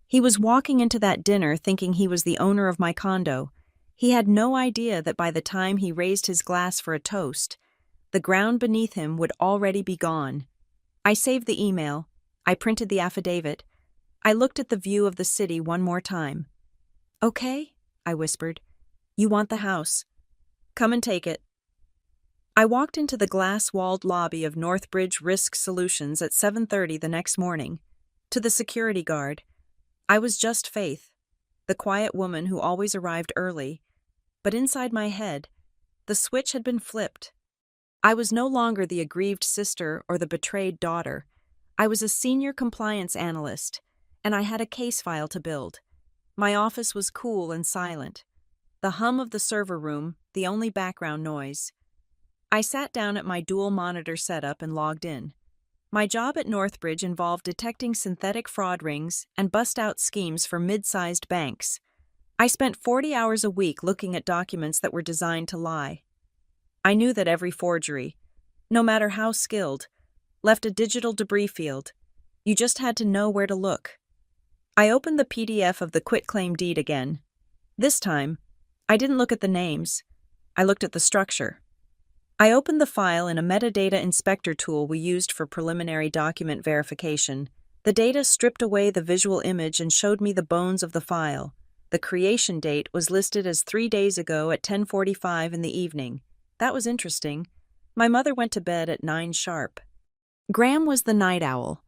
S1: He was walking into that dinner thinking he was the owner of my condo. He had no idea that by the time he raised his glass for a toast, the ground beneath him would already be gone. I saved the email. I printed the affidavit. I looked at the view of the city one more time. "Okay," I whispered. "You want the house. Come and take it." I walked into the glass-walled lobby of Northbridge Risk Solutions at 7:30 the next morning. To the security guard, I was just Faith, the quiet woman who always arrived early, but inside my head, the switch had been flipped. I was no longer the aggrieved sister or the betrayed daughter. I was a senior compliance analyst, and I had a case file to build. My office was cool and silent. The hum of the server room, the only background noise. I sat down at my dual monitor setup and logged in. My job at Northbridge involved detecting synthetic fraud rings and bust-out schemes for mid-sized banks. I spent 40 hours a week looking at documents that were designed to lie. I knew that every forgery, no matter how skilled, left a digital debris field. You just had to know where to look. I opened the PDF of the quitclaim deed again. This time, I didn't look at the names. I looked at the structure. I opened the file in a metadata inspector tool we used for preliminary document verification. The data stripped away the visual image and showed me the bones of the file. The creation date was listed as 3 days ago at 10:45 in the evening. That was interesting. My mother went to bed at 9 sharp. Graham was the night owl.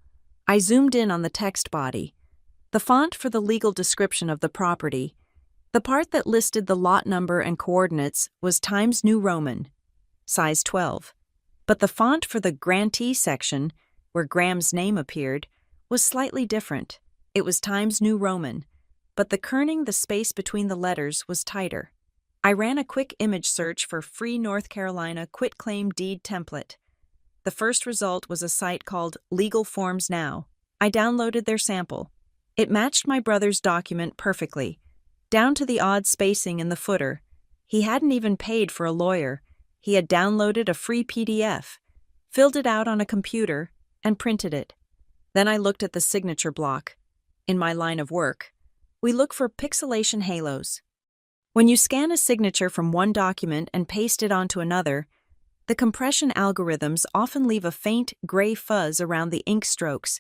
S1: I zoomed in on the text body. The font for the legal description of the property. The part that listed the lot number and coordinates was Times New Roman, size 12. But the font for the grantee section, where Graham's name appeared, was slightly different. It was Times New Roman, but the kerning, the space between the letters, was tighter. I ran a quick image search for free North Carolina quitclaim deed template. The first result was a site called Legal Forms Now. I downloaded their sample. It matched my brother's document perfectly, down to the odd spacing in the footer. He hadn't even paid for a lawyer. He had downloaded a free PDF, filled it out on a computer, and printed it. Then I looked at the signature block. In my line of work, we look for pixelation halos. When you scan a signature from one document and paste it onto another, the compression algorithms often leave a faint gray fuzz around the ink strokes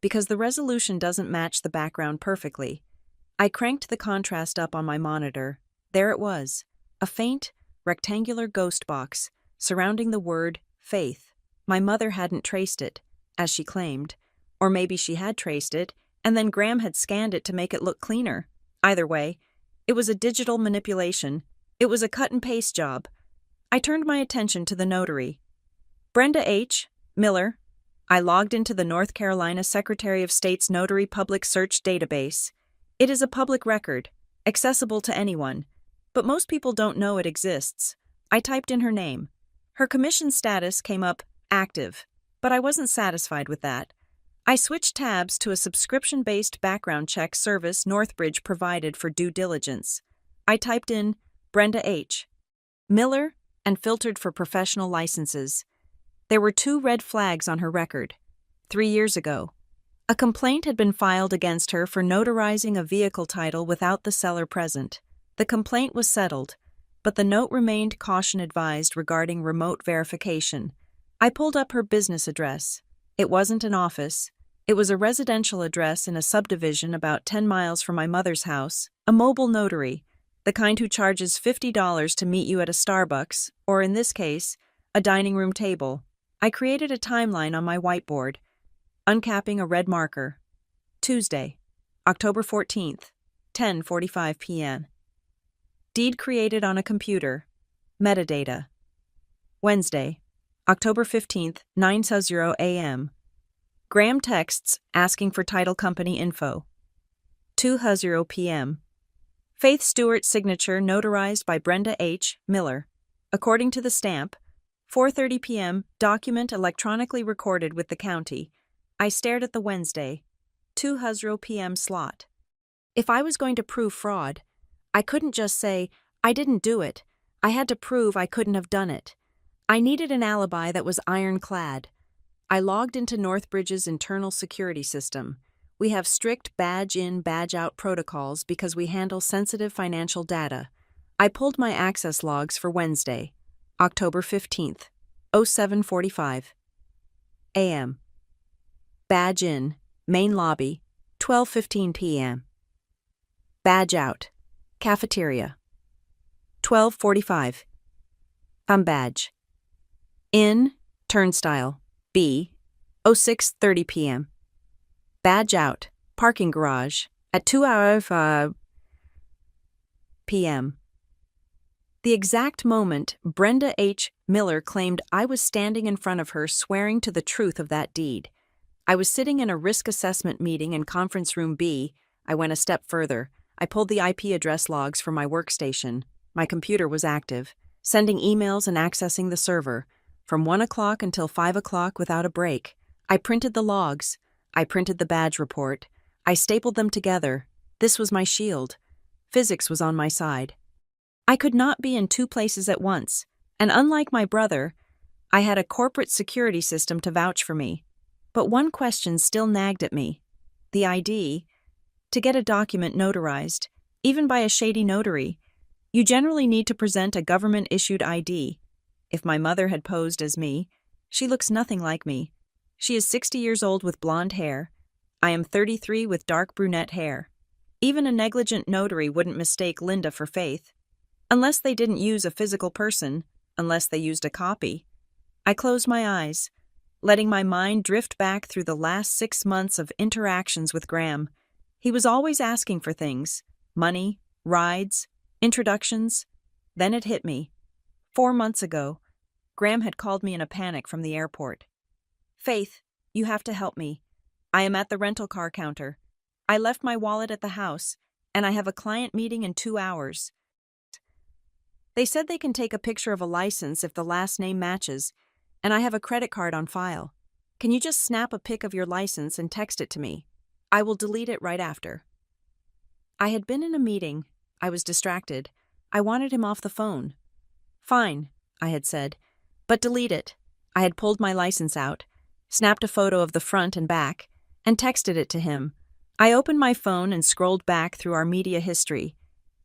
S1: because the resolution doesn't match the background perfectly. I cranked the contrast up on my monitor. There it was, a faint, rectangular ghost box surrounding the word faith. My mother hadn't traced it, as she claimed, or maybe she had traced it, and then Graham had scanned it to make it look cleaner. Either way, it was a digital manipulation. It was a cut-and-paste job. I turned my attention to the notary. Brenda H. Miller. I logged into the North Carolina Secretary of State's Notary Public Search database. It is a public record, accessible to anyone, but most people don't know it exists. I typed in her name. Her commission status came up active, but I wasn't satisfied with that. I switched tabs to a subscription-based background check service Northbridge provided for due diligence. I typed in Brenda H. Miller and filtered for professional licenses. There were 2 red flags on her record. 3 years ago, a complaint had been filed against her for notarizing a vehicle title without the seller present. The complaint was settled, but the note remained caution advised regarding remote verification. I pulled up her business address. It wasn't an office. It was a residential address in a subdivision about 10 miles from my mother's house, a mobile notary. the kind who charges $50 to meet you at a Starbucks, or in this case, a dining room table. I created a timeline on my whiteboard, uncapping a red marker. Tuesday, October 14th, 10:45 p.m. Deed created on a computer. Metadata. Wednesday, October 15th, 9:00 a.m. Graham texts asking for title company info. 2:00 p.m. Faith Stewart's signature notarized by Brenda H. Miller. According to the stamp, 4:30 p.m. document electronically recorded with the county. I stared at the Wednesday, 2:00 p.m. slot. If I was going to prove fraud, I couldn't just say, I didn't do it. I had to prove I couldn't have done it. I needed an alibi that was ironclad. I logged into Northbridge's internal security system. We have strict badge-in, badge-out protocols because we handle sensitive financial data. I pulled my access logs for Wednesday, October 15th, 07:45 a.m. Badge in, main lobby, 12:15 p.m. Badge out, cafeteria, 12:45. Badge. In, turnstile, B, 06:30 p.m. Badge out, parking garage, at 2:05 p.m. The exact moment Brenda H. Miller claimed I was standing in front of her swearing to the truth of that deed. I was sitting in a risk assessment meeting in conference room B. I went a step further. I pulled the IP address logs from my workstation. My computer was active, sending emails and accessing the server, from 1 o'clock until 5 o'clock without a break. I printed the logs. I printed the badge report. I stapled them together. This was my shield. Physics was on my side. I could not be in two places at once, and unlike my brother, I had a corporate security system to vouch for me. But one question still nagged at me. The ID. To get a document notarized, even by a shady notary, you generally need to present a government-issued ID. If my mother had posed as me, she looks nothing like me. She is 60 years old with blonde hair. I am 33 with dark brunette hair. Even a negligent notary wouldn't mistake Linda for Faith. Unless they didn't use a physical person, unless they used a copy. I closed my eyes, letting my mind drift back through the last 6 months of interactions with Graham. He was always asking for things, money, rides, introductions. Then it hit me. 4 months ago, Graham had called me in a panic from the airport. Faith, you have to help me. I am at the rental car counter. I left my wallet at the house, and I have a client meeting in 2 hours. They said they can take a picture of a license if the last name matches, and I have a credit card on file. Can you just snap a pic of your license and text it to me? I will delete it right after. I had been in a meeting. I was distracted. I wanted him off the phone. Fine, I had said, but delete it. I had pulled my license out, snapped a photo of the front and back, and texted it to him. I opened my phone and scrolled back through our media history.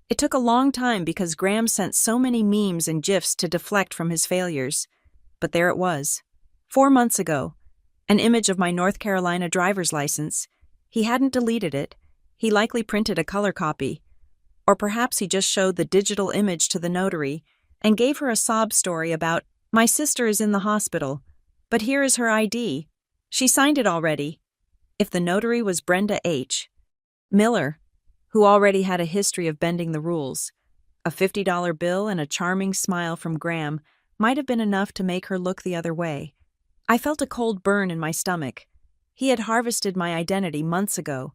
S1: It took a long time because Graham sent so many memes and GIFs to deflect from his failures. But there it was. 4 months ago. An image of my North Carolina driver's license. He hadn't deleted it. He likely printed a color copy. Or perhaps he just showed the digital image to the notary and gave her a sob story about, my sister is in the hospital, but here is her ID. She signed it already. If the notary was Brenda H. Miller, who already had a history of bending the rules, a $50 bill and a charming smile from Graham might have been enough to make her look the other way. I felt a cold burn in my stomach. He had harvested my identity months ago.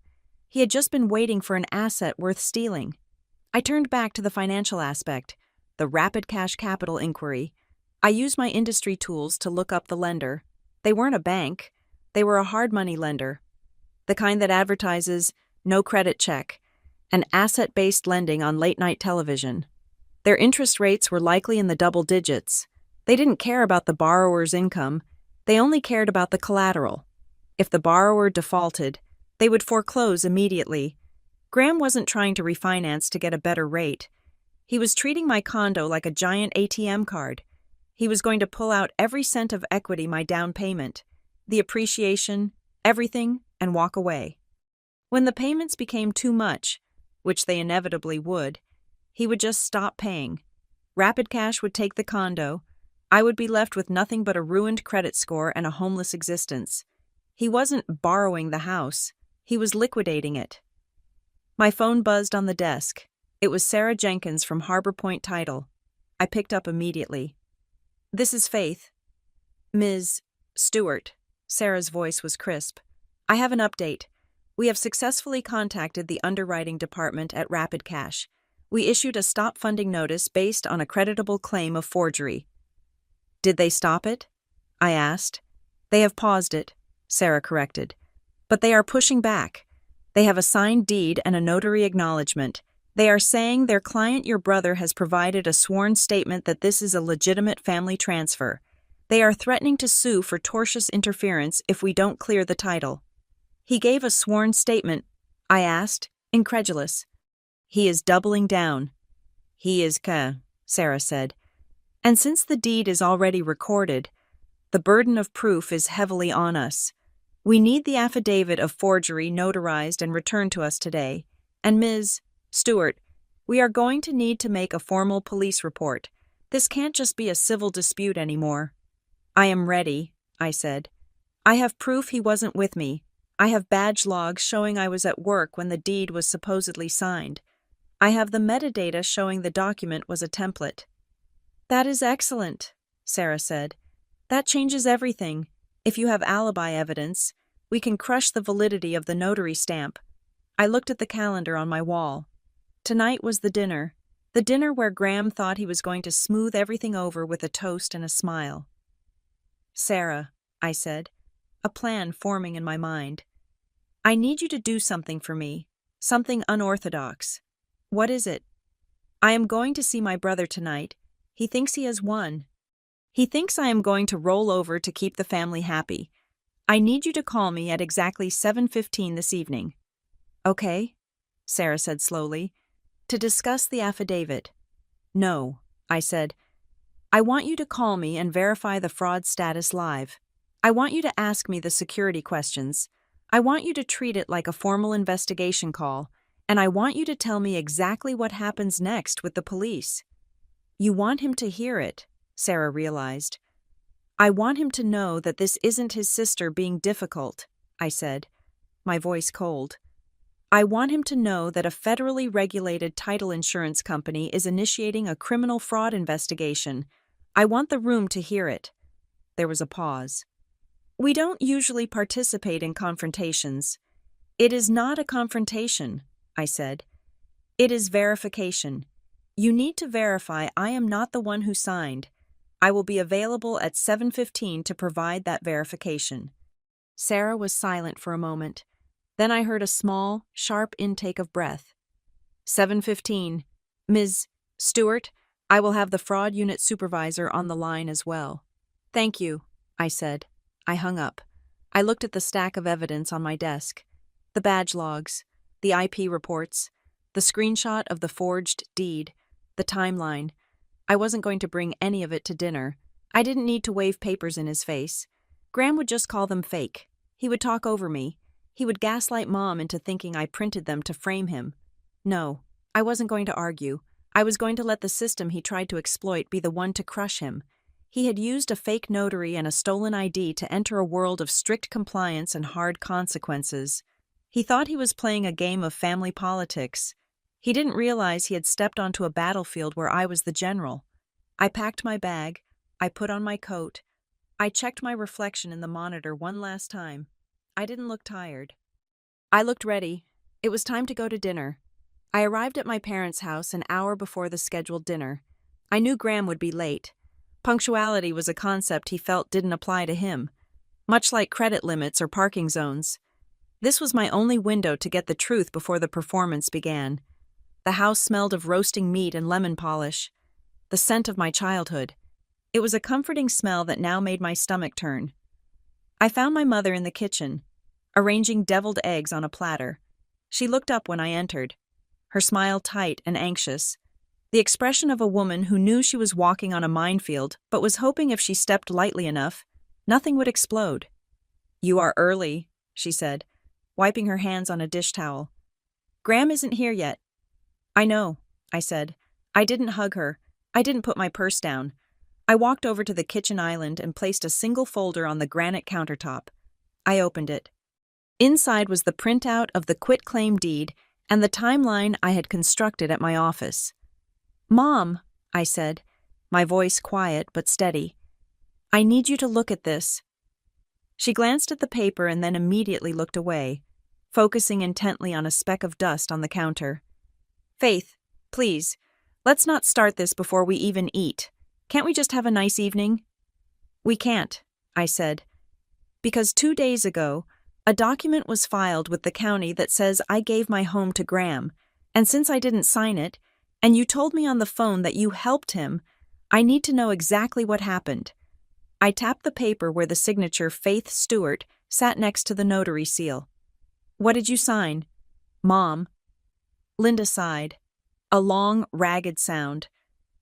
S1: He had just been waiting for an asset worth stealing. I turned back to the financial aspect, the rapid cash capital inquiry. I used my industry tools to look up the lender. They weren't a bank. They were a hard money lender, the kind that advertises no credit check and asset-based lending on late-night television. Their interest rates were likely in the double digits. They didn't care about the borrower's income. They only cared about the collateral. If the borrower defaulted, they would foreclose immediately. Graham wasn't trying to refinance to get a better rate. He was treating my condo like a giant ATM card. He was going to pull out every cent of equity, my down payment, the appreciation, everything, and walk away. When the payments became too much, which they inevitably would, He would just stop paying. Rapid Cash would take the condo. I would be left with nothing but a ruined credit score and a homeless existence. He wasn't borrowing the house. He was liquidating it. My phone buzzed on the desk. It was Sarah Jenkins from Harbor Point Title. I picked up immediately. "This is Faith." "Ms. Stewart." Sarah's voice was crisp. "I have an update. We have successfully contacted the underwriting department at Rapid Cash. We issued a stop funding notice based on a creditable claim of forgery." "Did they stop it?" I asked. "They have paused it," Sarah corrected. "But they are pushing back. They have a signed deed and a notary acknowledgement. They are saying their client, your brother, has provided a sworn statement that this is a legitimate family transfer. They are threatening to sue for tortious interference if we don't clear the title." "He gave a sworn statement?" I asked, incredulous. "He is doubling down." "He is Sarah said. "And since the deed is already recorded, the burden of proof is heavily on us. We need the affidavit of forgery notarized and returned to us today. And Ms. Stewart, we are going to need to make a formal police report. This can't just be a civil dispute anymore." "I am ready," I said. "I have proof he wasn't with me. I have badge logs showing I was at work when the deed was supposedly signed. I have the metadata showing the document was a template." "That is excellent," Sarah said. "That changes everything. If you have alibi evidence, we can crush the validity of the notary stamp." I looked at the calendar on my wall. Tonight was the dinner where Graham thought he was going to smooth everything over with a toast and a smile. "Sarah," I said, a plan forming in my mind. "I need you to do something for me, something unorthodox." "What is it?" "I am going to see my brother tonight. He thinks he has won. He thinks I am going to roll over to keep the family happy. I need you to call me at exactly 7:15 this evening." "Okay," Sarah said slowly. "To discuss the affidavit." "No," I said. "I want you to call me and verify the fraud status live. I want you to ask me the security questions. I want you to treat it like a formal investigation call, and I want you to tell me exactly what happens next with the police." "You want him to hear it," Sarah realized. "I want him to know that this isn't his sister being difficult," I said, my voice cold. "I want him to know that a federally regulated title insurance company is initiating a criminal fraud investigation. I want the room to hear it." There was a pause. "We don't usually participate in confrontations." "It is not a confrontation," I said. "It is verification. You need to verify I am not the one who signed. I will be available at 7:15 to provide that verification." Sarah was silent for a moment. Then I heard a small, sharp intake of breath. 7:15. "Ms. Stewart, I will have the fraud unit supervisor on the line as well." "Thank you," I said. I hung up. I looked at the stack of evidence on my desk. The badge logs, the IP reports, the screenshot of the forged deed, the timeline. I wasn't going to bring any of it to dinner. I didn't need to wave papers in his face. Graham would just call them fake. He would talk over me. He would gaslight Mom into thinking I printed them to frame him. No, I wasn't going to argue. I was going to let the system he tried to exploit be the one to crush him. He had used a fake notary and a stolen ID to enter a world of strict compliance and hard consequences. He thought he was playing a game of family politics. He didn't realize he had stepped onto a battlefield where I was the general. I packed my bag. I put on my coat. I checked my reflection in the monitor one last time. I didn't look tired. I looked ready. It was time to go to dinner. I arrived at my parents' house an hour before the scheduled dinner. I knew Graham would be late. Punctuality was a concept he felt didn't apply to him, much like credit limits or parking zones. This was my only window to get the truth before the performance began. The house smelled of roasting meat and lemon polish, the scent of my childhood. It was a comforting smell that now made my stomach turn. I found my mother in the kitchen, arranging deviled eggs on a platter. She looked up when I entered, her smile tight and anxious, the expression of a woman who knew she was walking on a minefield but was hoping if she stepped lightly enough, nothing would explode. "You are early," she said, wiping her hands on a dish towel. "Graham isn't here yet." "I know," I said. I didn't hug her. I didn't put my purse down. I walked over to the kitchen island and placed a single folder on the granite countertop. I opened it. Inside was the printout of the quitclaim deed and the timeline I had constructed at my office. "Mom," I said, my voice quiet but steady, "I need you to look at this." She glanced at the paper and then immediately looked away, focusing intently on a speck of dust on the counter. "Faith, please, let's not start this before we even eat. Can't we just have a nice evening?" "We can't," I said, "because 2 days ago, a document was filed with the county that says I gave my home to Graham, and since I didn't sign it, and you told me on the phone that you helped him, I need to know exactly what happened." I tapped the paper where the signature Faith Stewart sat next to the notary seal. "What did you sign?" "Mom." Linda sighed. A long, ragged sound.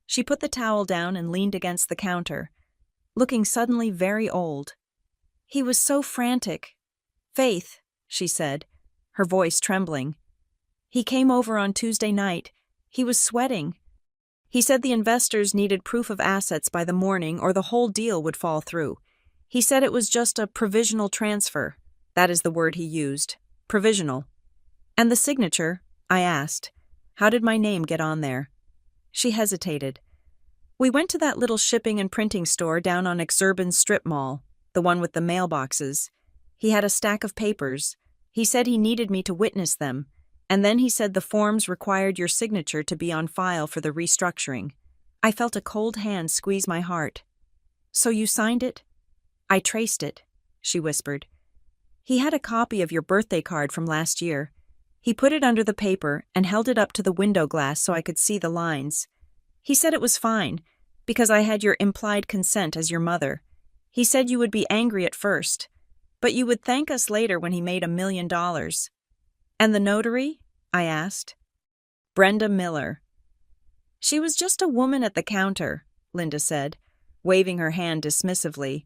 S1: She put the towel down and leaned against the counter, looking suddenly very old. "He was so frantic." "Faith," she said, her voice trembling. "He came over on Tuesday night. He was sweating. He said the investors needed proof of assets by the morning or the whole deal would fall through. He said it was just a provisional transfer. That is the word he used. Provisional." "And the signature?" I asked. "How did my name get on there?" She hesitated. "We went to that little shipping and printing store down on Exurban's strip mall, the one with the mailboxes. He had a stack of papers. He said he needed me to witness them, and then he said the forms required your signature to be on file for the restructuring." I felt a cold hand squeeze my heart. "So you signed it?" "I traced it," she whispered. "He had a copy of your birthday card from last year. He put it under the paper and held it up to the window glass so I could see the lines. He said it was fine, because I had your implied consent as your mother. He said you would be angry at first, but you would thank us later when he made $1 million. "And the notary?" I asked. "Brenda Miller." "She was just a woman at the counter," Linda said, waving her hand dismissively.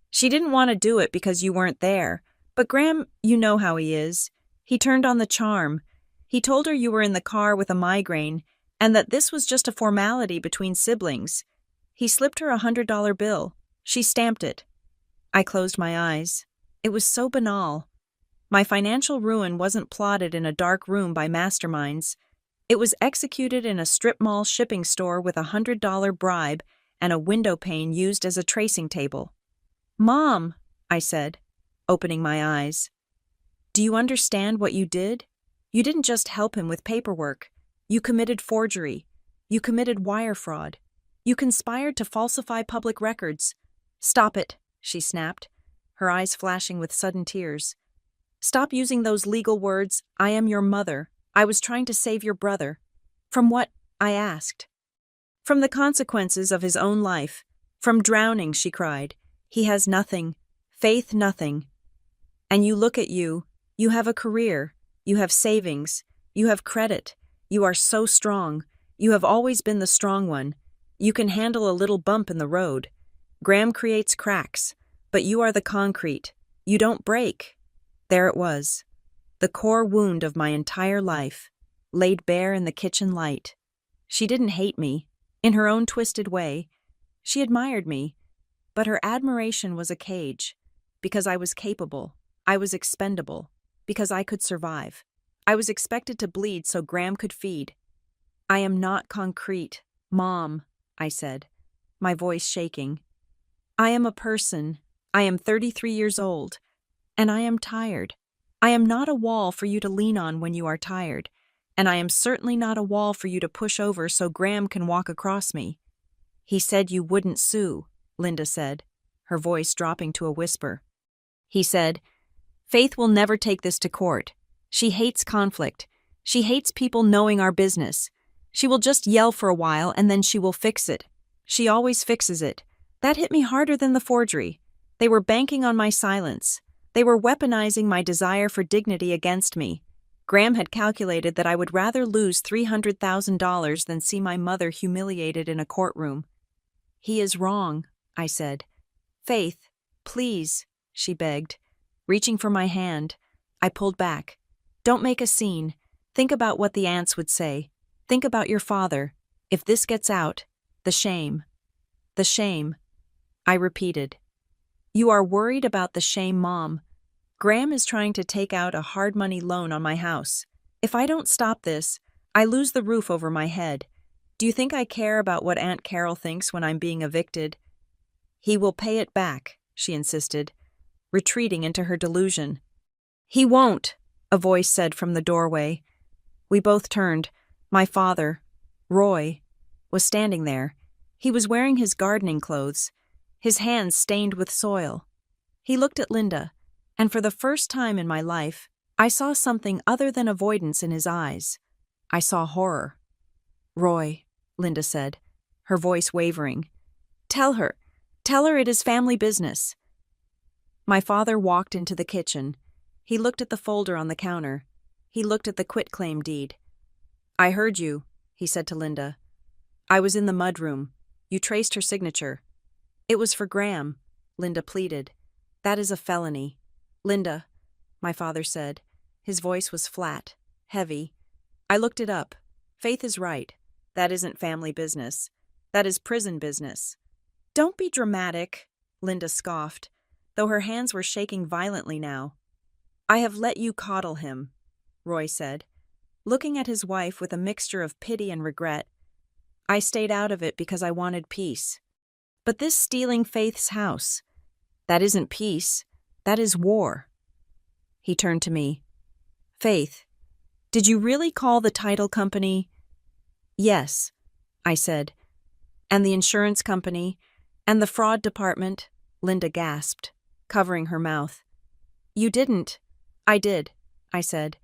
S1: "She didn't want to do it because you weren't there, but Graham, you know how he is. He turned on the charm. He told her you were in the car with a migraine and that this was just a formality between siblings. He slipped her $100 bill. She stamped it." I closed my eyes. It was so banal. My financial ruin wasn't plotted in a dark room by masterminds. It was executed in a strip mall shipping store with a $100 bribe and a window pane used as a tracing table. "Mom," I said, opening my eyes. "Do you understand what you did? You didn't just help him with paperwork. You committed forgery. You committed wire fraud. You conspired to falsify public records." "Stop it," she snapped, her eyes flashing with sudden tears. "Stop using those legal words. I am your mother. I was trying to save your brother." "From what?" I asked. "From the consequences of his own life. From drowning," she cried. "He has nothing. Faith, nothing. And you look at you. You have a career. You have savings. You have credit. You are so strong. You have always been the strong one. You can handle a little bump in the road. Graham creates cracks, but you are the concrete. You don't break." There it was. The core wound of my entire life, laid bare in the kitchen light. She didn't hate me. In her own twisted way, she admired me, but her admiration was a cage, because I was capable, I was expendable, because I could survive. I was expected to bleed so Graham could feed. "I am not concrete, Mom," I said, my voice shaking. "I am a person. I am 33 years old, and I am tired. I am not a wall for you to lean on when you are tired, and I am certainly not a wall for you to push over so Graham can walk across me." "He said you wouldn't sue," Linda said, her voice dropping to a whisper. "He said, Faith will never take this to court. She hates conflict. She hates people knowing our business. She will just yell for a while and then she will fix it. She always fixes it. That hit me harder than the forgery. They were banking on my silence. They were weaponizing my desire for dignity against me. Graham had calculated that I would rather lose $300,000 than see my mother humiliated in a courtroom. "He is wrong," I said. "Faith, please," she begged. Reaching for my hand, I pulled back. "Don't make a scene. Think about what the aunts would say. Think about your father. If this gets out, the shame. The shame, I repeated. You are worried about the shame, Mom. Graham is trying to take out a hard money loan on my house. If I don't stop this, I lose the roof over my head. Do you think I care about what Aunt Carol thinks when I'm being evicted? He will pay it back, she insisted, retreating into her delusion. He won't, a voice said from the doorway. We both turned. My father, Roy, was standing there. He was wearing his gardening clothes, his hands stained with soil. He looked at Linda, and for the first time in my life, I saw something other than avoidance in his eyes. I saw horror. Roy, Linda said, her voice wavering. Tell her it is family business. My father walked into the kitchen. He looked at the folder on the counter. He looked at the quitclaim deed. I heard you, he said to Linda. I was in the mudroom. You traced her signature. It was for Graham, Linda pleaded. That is a felony. Linda, my father said. His voice was flat, heavy. I looked it up. Faith is right. That isn't family business. That is prison business. Don't be dramatic, Linda scoffed, though her hands were shaking violently now. I have let you coddle him, Roy said, looking at his wife with a mixture of pity and regret. I stayed out of it because I wanted peace. But this stealing Faith's house, that isn't peace, that is war. He turned to me. Faith, did you really call the title company? Yes, I said. And the insurance company, and the fraud department, Linda gasped, covering her mouth. You didn't. I did, I said.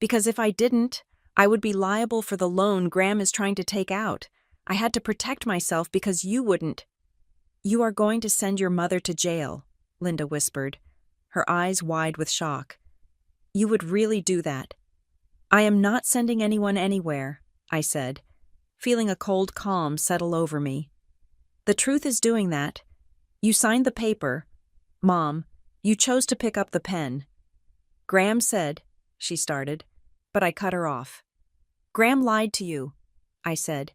S1: Because if I didn't, I would be liable for the loan Graham is trying to take out. I had to protect myself because you wouldn't. You are going to send your mother to jail, Linda whispered, her eyes wide with shock. You would really do that. I am not sending anyone anywhere, I said, feeling a cold calm settle over me. The truth is doing that. You signed the paper. Mom, you chose to pick up the pen. Graham said, she started, but I cut her off. Graham lied to you, I said.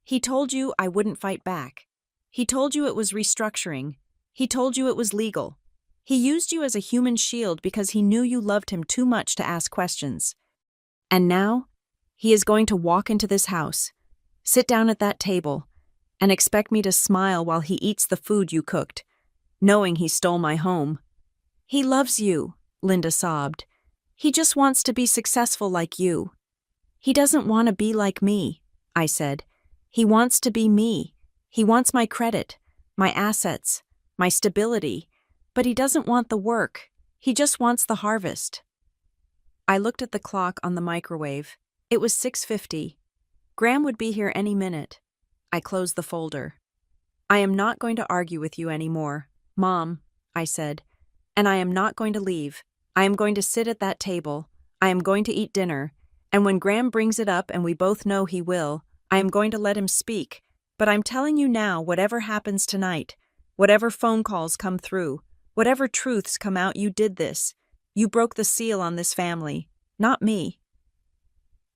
S1: He told you I wouldn't fight back. He told you it was restructuring. He told you it was legal. He used you as a human shield because he knew you loved him too much to ask questions. And now, he is going to walk into this house, sit down at that table, and expect me to smile while he eats the food you cooked, knowing he stole my home. He loves you, Linda sobbed. He just wants to be successful like you. He doesn't want to be like me, I said. He wants to be me. He wants my credit, my assets, my stability, but he doesn't want the work. He just wants the harvest. I looked at the clock on the microwave. It was 6:50. Graham would be here any minute. I closed the folder. I am not going to argue with you anymore, Mom, I said, and I am not going to leave. I am going to sit at that table. I am going to eat dinner, and when Graham brings it up, and we both know he will, I am going to let him speak. But I'm telling you now, whatever happens tonight, whatever phone calls come through, whatever truths come out, you did this. You broke the seal on this family, not me.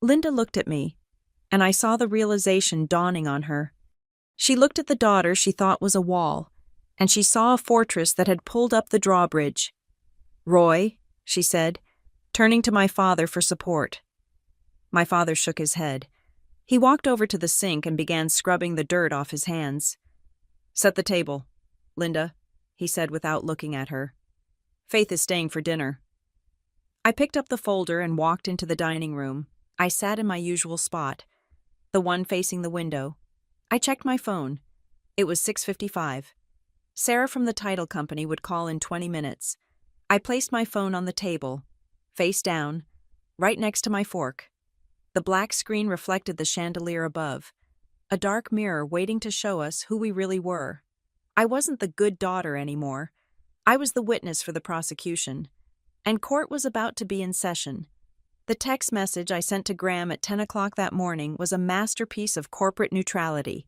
S1: Linda looked at me, and I saw the realization dawning on her. She looked at the daughter she thought was a wall, and she saw a fortress that had pulled up the drawbridge. Roy, she said, turning to my father for support. My father shook his head. He walked over to the sink and began scrubbing the dirt off his hands. Set the table, Linda, he said without looking at her. Faith is staying for dinner. I picked up the folder and walked into the dining room. I sat in my usual spot, the one facing the window. I checked my phone. It was 6:55. Sarah from the title company would call in 20 minutes. I placed my phone on the table, face down, right next to my fork. The black screen reflected the chandelier above, a dark mirror waiting to show us who we really were. I wasn't the good daughter anymore. I was the witness for the prosecution, and court was about to be in session. The text message I sent to Graham at 10 o'clock that morning was a masterpiece of corporate neutrality.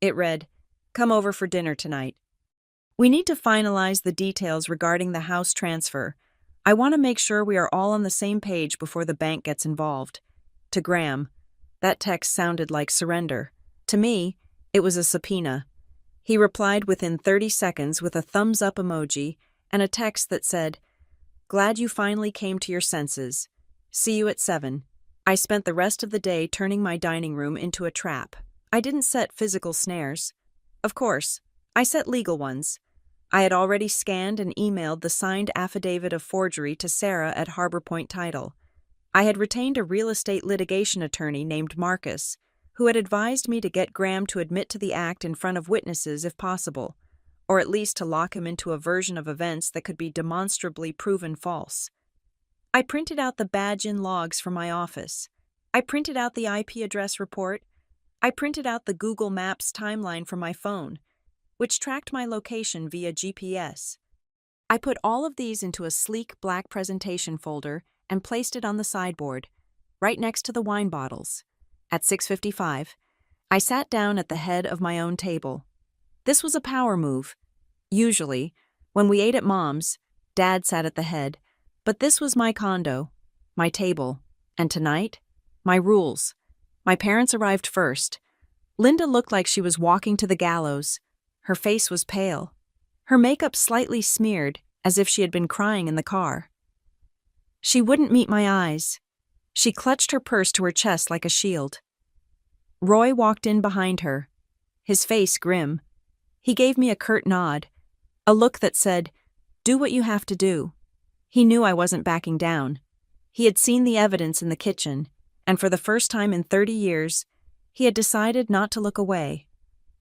S1: It read, "Come over for dinner tonight. We need to finalize the details regarding the house transfer. I want to make sure we are all on the same page before the bank gets involved." To Graham, that text sounded like surrender. To me, it was a subpoena. He replied within 30 seconds with a thumbs-up emoji and a text that said, "Glad you finally came to your senses. See you at 7. I spent the rest of the day turning my dining room into a trap. I didn't set physical snares. Of course, I set legal ones. I had already scanned and emailed the signed affidavit of forgery to Sarah at Harbor Point Title. I had retained a real estate litigation attorney named Marcus, who had advised me to get Graham to admit to the act in front of witnesses if possible, or at least to lock him into a version of events that could be demonstrably proven false. I printed out the badge-in logs from my office. I printed out the IP address report. I printed out the Google Maps timeline from my phone, which tracked my location via GPS. I put all of these into a sleek black presentation folder and placed it on the sideboard, right next to the wine bottles. At 6:55, I sat down at the head of my own table. This was a power move. Usually, when we ate at Mom's, Dad sat at the head, but this was my condo, my table, and tonight, my rules. My parents arrived first. Linda looked like she was walking to the gallows. Her face was pale. Her makeup slightly smeared, as if she had been crying in the car. She wouldn't meet my eyes. She clutched her purse to her chest like a shield. Roy walked in behind her, his face grim. He gave me a curt nod, a look that said, "Do what you have to do." He knew I wasn't backing down. He had seen the evidence in the kitchen, and for the first time in 30 years, he had decided not to look away.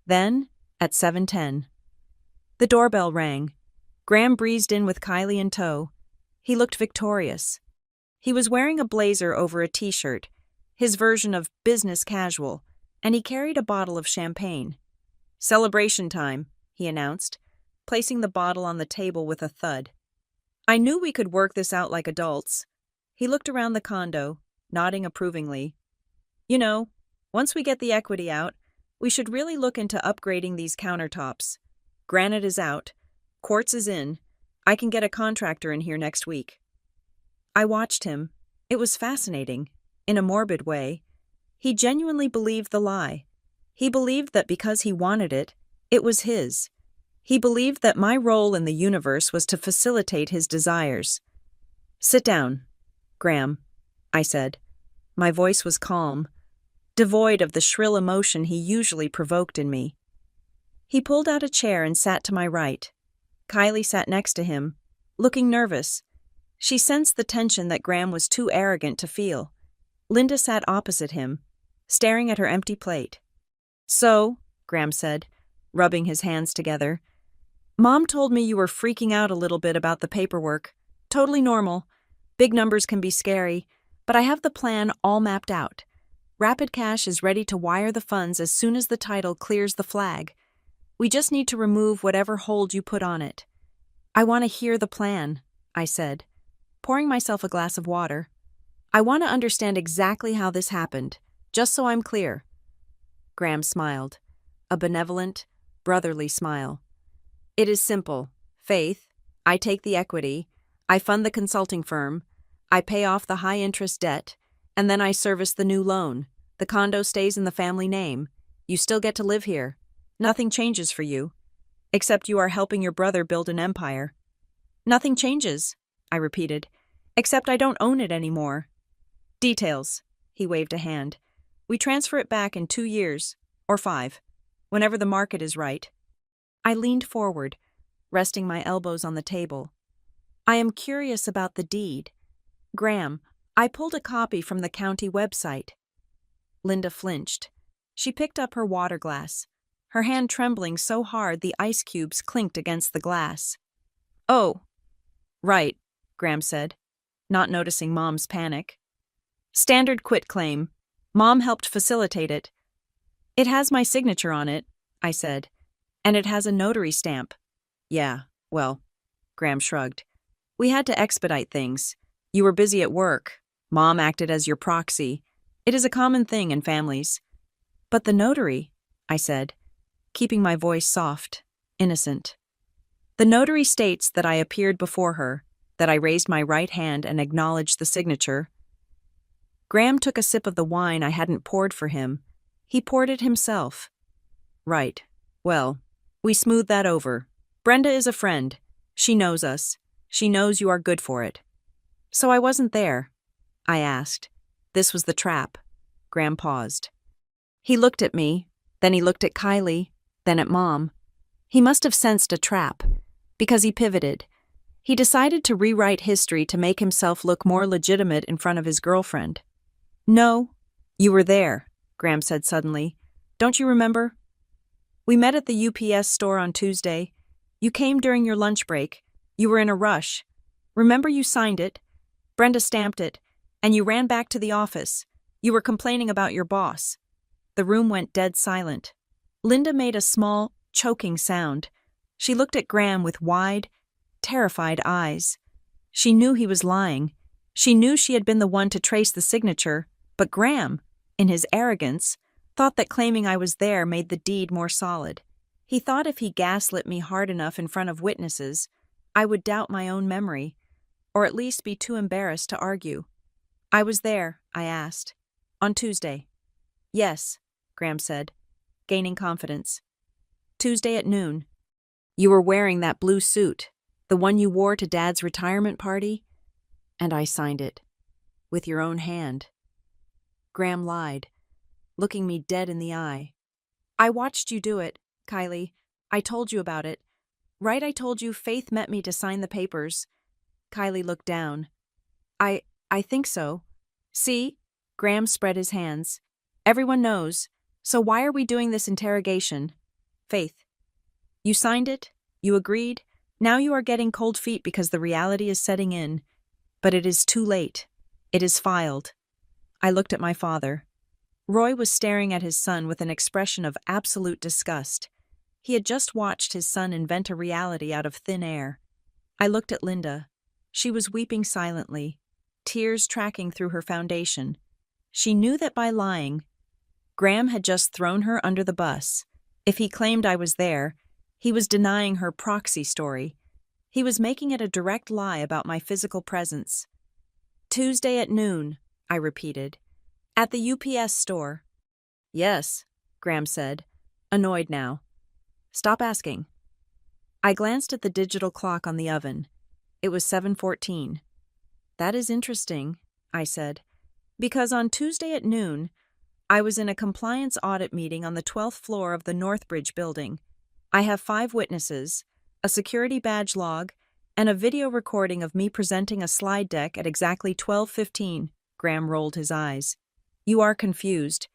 S1: Then, at 7:10, the doorbell rang. Graham breezed in with Kylie in tow. He looked victorious. He was wearing a blazer over a t-shirt, his version of business casual, and he carried a bottle of champagne. "Celebration time," he announced, placing the bottle on the table with a thud. I knew we could work this out like adults. He looked around the condo, nodding approvingly. "You know, once we get the equity out, we should really look into upgrading these countertops. Granite is out. Quartz is in. I can get a contractor in here next week." I watched him. It was fascinating, in a morbid way. He genuinely believed the lie. He believed that because he wanted it, it was his. He believed that my role in the universe was to facilitate his desires. "Sit down, Graham," I said. My voice was calm, devoid of the shrill emotion he usually provoked in me. He pulled out a chair and sat to my right. Kylie sat next to him, looking nervous. She sensed the tension that Graham was too arrogant to feel. Linda sat opposite him, staring at her empty plate. "So," Graham said, rubbing his hands together, "Mom told me you were freaking out a little bit about the paperwork. Totally normal. Big numbers can be scary, but I have the plan all mapped out. Rapid Cash is ready to wire the funds as soon as the title clears the flag. We just need to remove whatever hold you put on it." "I want to hear the plan," I said, pouring myself a glass of water. "I want to understand exactly how this happened, just so I'm clear." Graham smiled, a benevolent, brotherly smile. "It is simple. Faith, I take the equity, I fund the consulting firm, I pay off the high-interest debt, and then I service the new loan. The condo stays in the family name. You still get to live here. Nothing changes for you, except you are helping your brother build an empire." "Nothing changes," I repeated, "except I don't own it anymore." "Details," he waved a hand. "We transfer it back in 2 years, or 5, whenever the market is right." I leaned forward, resting my elbows on the table. "I am curious about the deed. Graham, I pulled a copy from the county website." Linda flinched. She picked up her water glass, her hand trembling so hard the ice cubes clinked against the glass. "Oh, right," Graham said, not noticing Mom's panic. "Standard quitclaim. Mom helped facilitate it." "It has my signature on it," I said, "and it has a notary stamp." "Yeah, well," Graham shrugged. "We had to expedite things. You were busy at work. Mom acted as your proxy. It is a common thing in families." "But the notary," I said, keeping my voice soft, innocent. "The notary states that I appeared before her, that I raised my right hand and acknowledged the signature." Graham took a sip of the wine I hadn't poured for him. He poured it himself. Right. Well, we smoothed that over. Brenda is a friend. She knows us. She knows you are good for it. So I wasn't there? I asked. This was the trap. Graham paused. He looked at me, then he looked at Kylie, then at Mom. He must have sensed a trap, because he pivoted. He decided to rewrite history to make himself look more legitimate in front of his girlfriend. No, you were there, Graham said suddenly. Don't you remember? We met at the UPS store on Tuesday. You came during your lunch break. You were in a rush. Remember you signed it? Brenda stamped it, and you ran back to the office. You were complaining about your boss. The room went dead silent. Linda made a small, choking sound. She looked at Graham with wide, terrified eyes. She knew he was lying. She knew she had been the one to trace the signature, but Graham, in his arrogance, thought that claiming I was there made the deed more solid. He thought if he gaslit me hard enough in front of witnesses, I would doubt my own memory, or at least be too embarrassed to argue. I was there, I asked. On Tuesday. Yes, Graham said, gaining confidence. Tuesday at noon. You were wearing that blue suit, the one you wore to Dad's retirement party? And I signed it. With your own hand. Graham lied, looking me dead in the eye. I watched you do it, Kylie. I told you about it. Right, I told you Faith met me to sign the papers. Kylie looked down. I think so. See? Graham spread his hands. Everyone knows. So why are we doing this interrogation? Faith. You signed it? You agreed? Now you are getting cold feet because the reality is setting in. But it is too late. It is filed. I looked at my father. Roy was staring at his son with an expression of absolute disgust. He had just watched his son invent a reality out of thin air. I looked at Linda. She was weeping silently, tears tracking through her foundation. She knew that by lying, Graham had just thrown her under the bus. If he claimed I was there, he was denying her proxy story. He was making it a direct lie about my physical presence. Tuesday at noon, I repeated. At the UPS store. Yes, Graham said, annoyed now. Stop asking. I glanced at the digital clock on the oven. It was 7:14. That is interesting, I said, because on Tuesday at noon, I was in a compliance audit meeting on the 12th floor of the Northbridge building. I have 5 witnesses, a security badge log, and a video recording of me presenting a slide deck at exactly 12:15. Graham rolled his eyes. You are confused.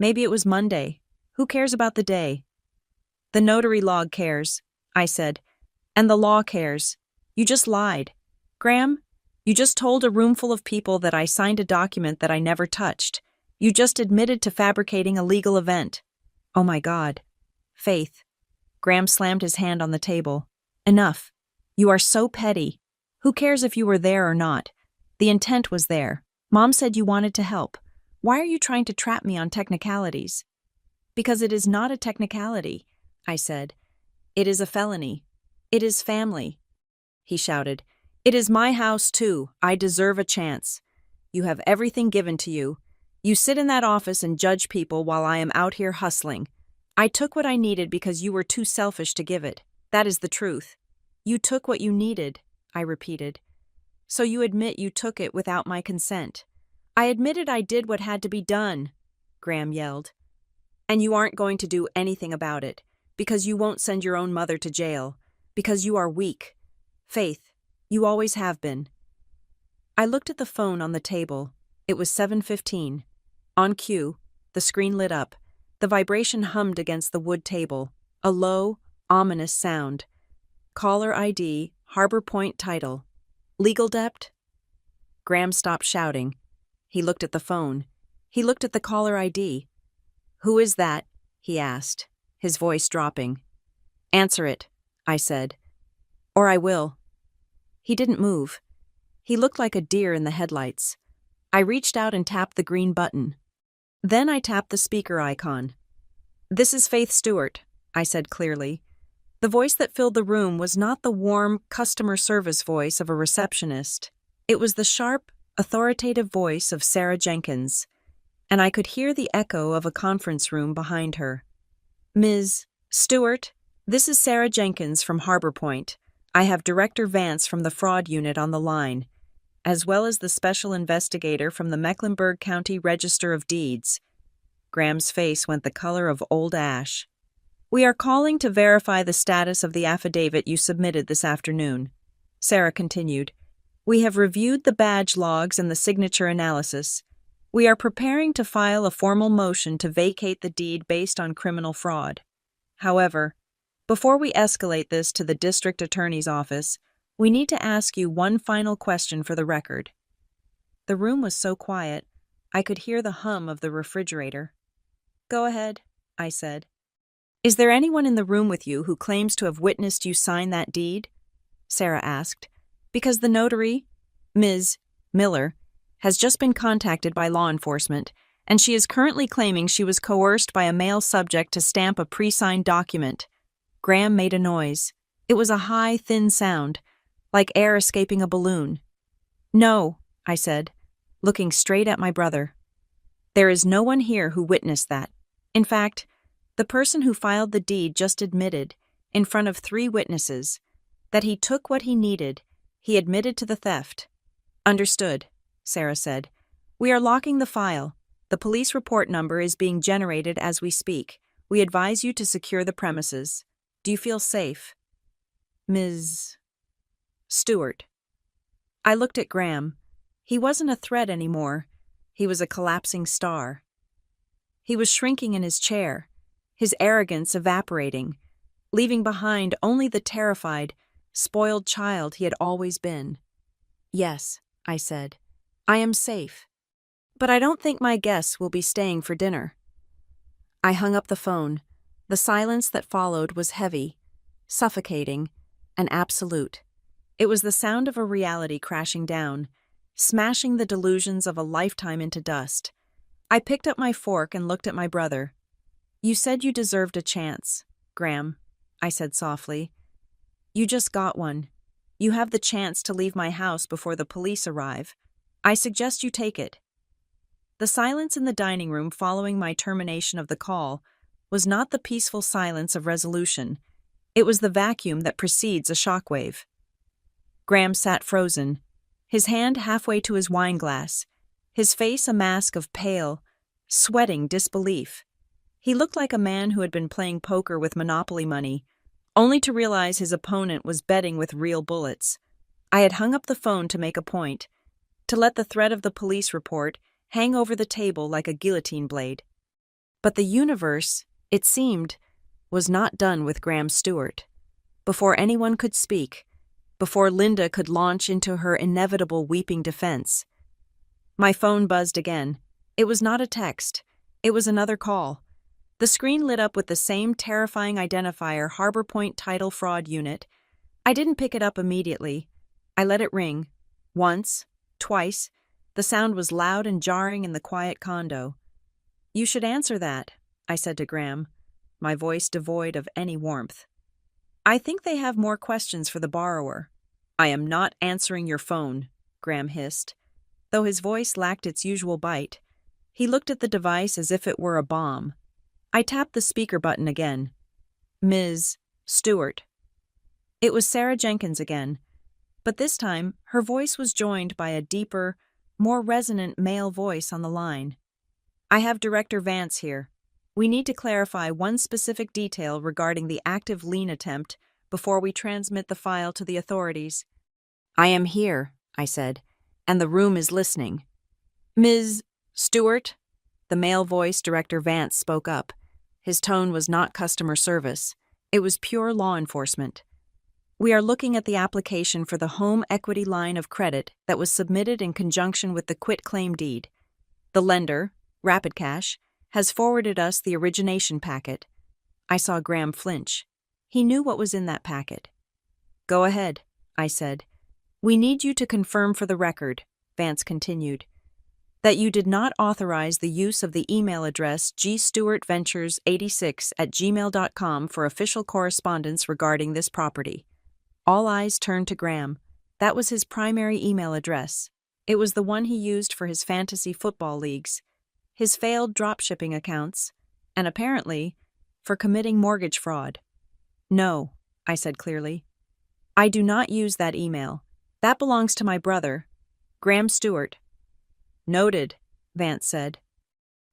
S1: Maybe it was Monday. Who cares about the day? The notary log cares, I said, and the law cares. You just lied. Graham, you just told a room full of people that I signed a document that I never touched. You just admitted to fabricating a legal event. Oh my God. Faith. Graham slammed his hand on the table. Enough. You are so petty. Who cares if you were there or not? The intent was there. Mom said you wanted to help. Why are you trying to trap me on technicalities? Because it is not a technicality, I said. It is a felony. It is family. He shouted. It is my house too. I deserve a chance. You have everything given to you. You sit in that office and judge people while I am out here hustling. I took what I needed because you were too selfish to give it. That is the truth. You took what you needed, I repeated. So you admit you took it without my consent. I admitted I did what had to be done, Graham yelled. And you aren't going to do anything about it, because you won't send your own mother to jail, because you are weak. Faith, you always have been. I looked at the phone on the table. It was 7:15. On cue, the screen lit up. The vibration hummed against the wood table, a low, ominous sound. Caller ID, Harbor Point title. Legal debt? Graham stopped shouting. He looked at the phone. He looked at the caller ID. Who is that? He asked, his voice dropping. Answer it, I said. Or I will. He didn't move. He looked like a deer in the headlights. I reached out and tapped the green button. Then I tapped the speaker icon. This is Faith Stewart, I said clearly. The voice that filled the room was not the warm, customer service voice of a receptionist. It was the sharp, authoritative voice of Sarah Jenkins. and I could hear the echo of a conference room behind her. "Ms. Stewart, this is Sarah Jenkins from Harbor Point. I have Director Vance from the fraud unit on the line, as well as the special investigator from the Mecklenburg County Register of Deeds." Graham's face went the color of old ash. "We are calling to verify the status of the affidavit you submitted this afternoon," Sarah continued. "We have reviewed the badge logs and the signature analysis. We are preparing to file a formal motion to vacate the deed based on criminal fraud. However, before we escalate this to the district attorney's office, we need to ask you one final question for the record." The room was so quiet, I could hear the hum of the refrigerator. "Go ahead," I said. "Is there anyone in the room with you who claims to have witnessed you sign that deed?" Sarah asked. "Because the notary, Ms. Miller, has just been contacted by law enforcement, and she is currently claiming she was coerced by a male subject to stamp a pre-signed document." Graham made a noise. It was a high, thin sound, like air escaping a balloon. "No," I said, looking straight at my brother. "There is no one here who witnessed that. In fact, the person who filed the deed just admitted, in front of 3 witnesses, that he took what he needed. He admitted to the theft." "Understood," Sarah said. "We are locking the file. The police report number is being generated as we speak. We advise you to secure the premises. Do you feel safe, Ms. Stewart?" I looked at Graham. He wasn't a threat anymore. He was a collapsing star. He was shrinking in his chair, his arrogance evaporating, leaving behind only the terrified, spoiled child he had always been. "Yes," I said, "I am safe. But I don't think my guests will be staying for dinner." I hung up the phone. The silence that followed was heavy, suffocating, and absolute. It was the sound of a reality crashing down, smashing the delusions of a lifetime into dust. I picked up my fork and looked at my brother. "You said you deserved a chance, Graham," I said softly. "You just got one. You have the chance to leave my house before the police arrive. I suggest you take it." The silence in the dining room following my termination of the call was not the peaceful silence of resolution. It was the vacuum that precedes a shockwave. Graham sat frozen, his hand halfway to his wine glass, his face a mask of pale, sweating disbelief. He looked like a man who had been playing poker with Monopoly money, only to realize his opponent was betting with real bullets. I had hung up the phone to make a point, to let the threat of the police report hang over the table like a guillotine blade. But the universe, it seemed, was not done with Graham Stewart. Before anyone could speak, before Linda could launch into her inevitable weeping defense. My phone buzzed again. It was not a text. It was another call. The screen lit up with the same terrifying identifier, Harbor Point Title Fraud Unit. I didn't pick it up immediately. I let it ring. Once, twice. The sound was loud and jarring in the quiet condo. "You should answer that," I said to Graham, my voice devoid of any warmth. "I think they have more questions for the borrower." "I am not answering your phone," Graham hissed. Though his voice lacked its usual bite, he looked at the device as if it were a bomb. I tapped the speaker button again. "Ms. Stewart." It was Sarah Jenkins again, but this time her voice was joined by a deeper, more resonant male voice on the line. "I have Director Vance here. We need to clarify one specific detail regarding the active lien attempt before we transmit the file to the authorities." "I am here," I said, "and the room is listening." "Ms. Stewart?" The male voice, Director Vance, spoke up. His tone was not customer service. It was pure law enforcement. "We are looking at the application for the home equity line of credit that was submitted in conjunction with the quitclaim deed. The lender, Rapid Cash, has forwarded us the origination packet." I saw Graham flinch. He knew what was in that packet. "Go ahead," I said. "We need you to confirm for the record," Vance continued, "that you did not authorize the use of the email address gstewartventures86@gmail.com for official correspondence regarding this property." All eyes turned to Graham. That was his primary email address. It was the one he used for his fantasy football leagues. his failed dropshipping accounts, and apparently, for committing mortgage fraud. No, I said clearly. I do not use that email. That belongs to my brother, Graham Stewart. Noted, Vance said.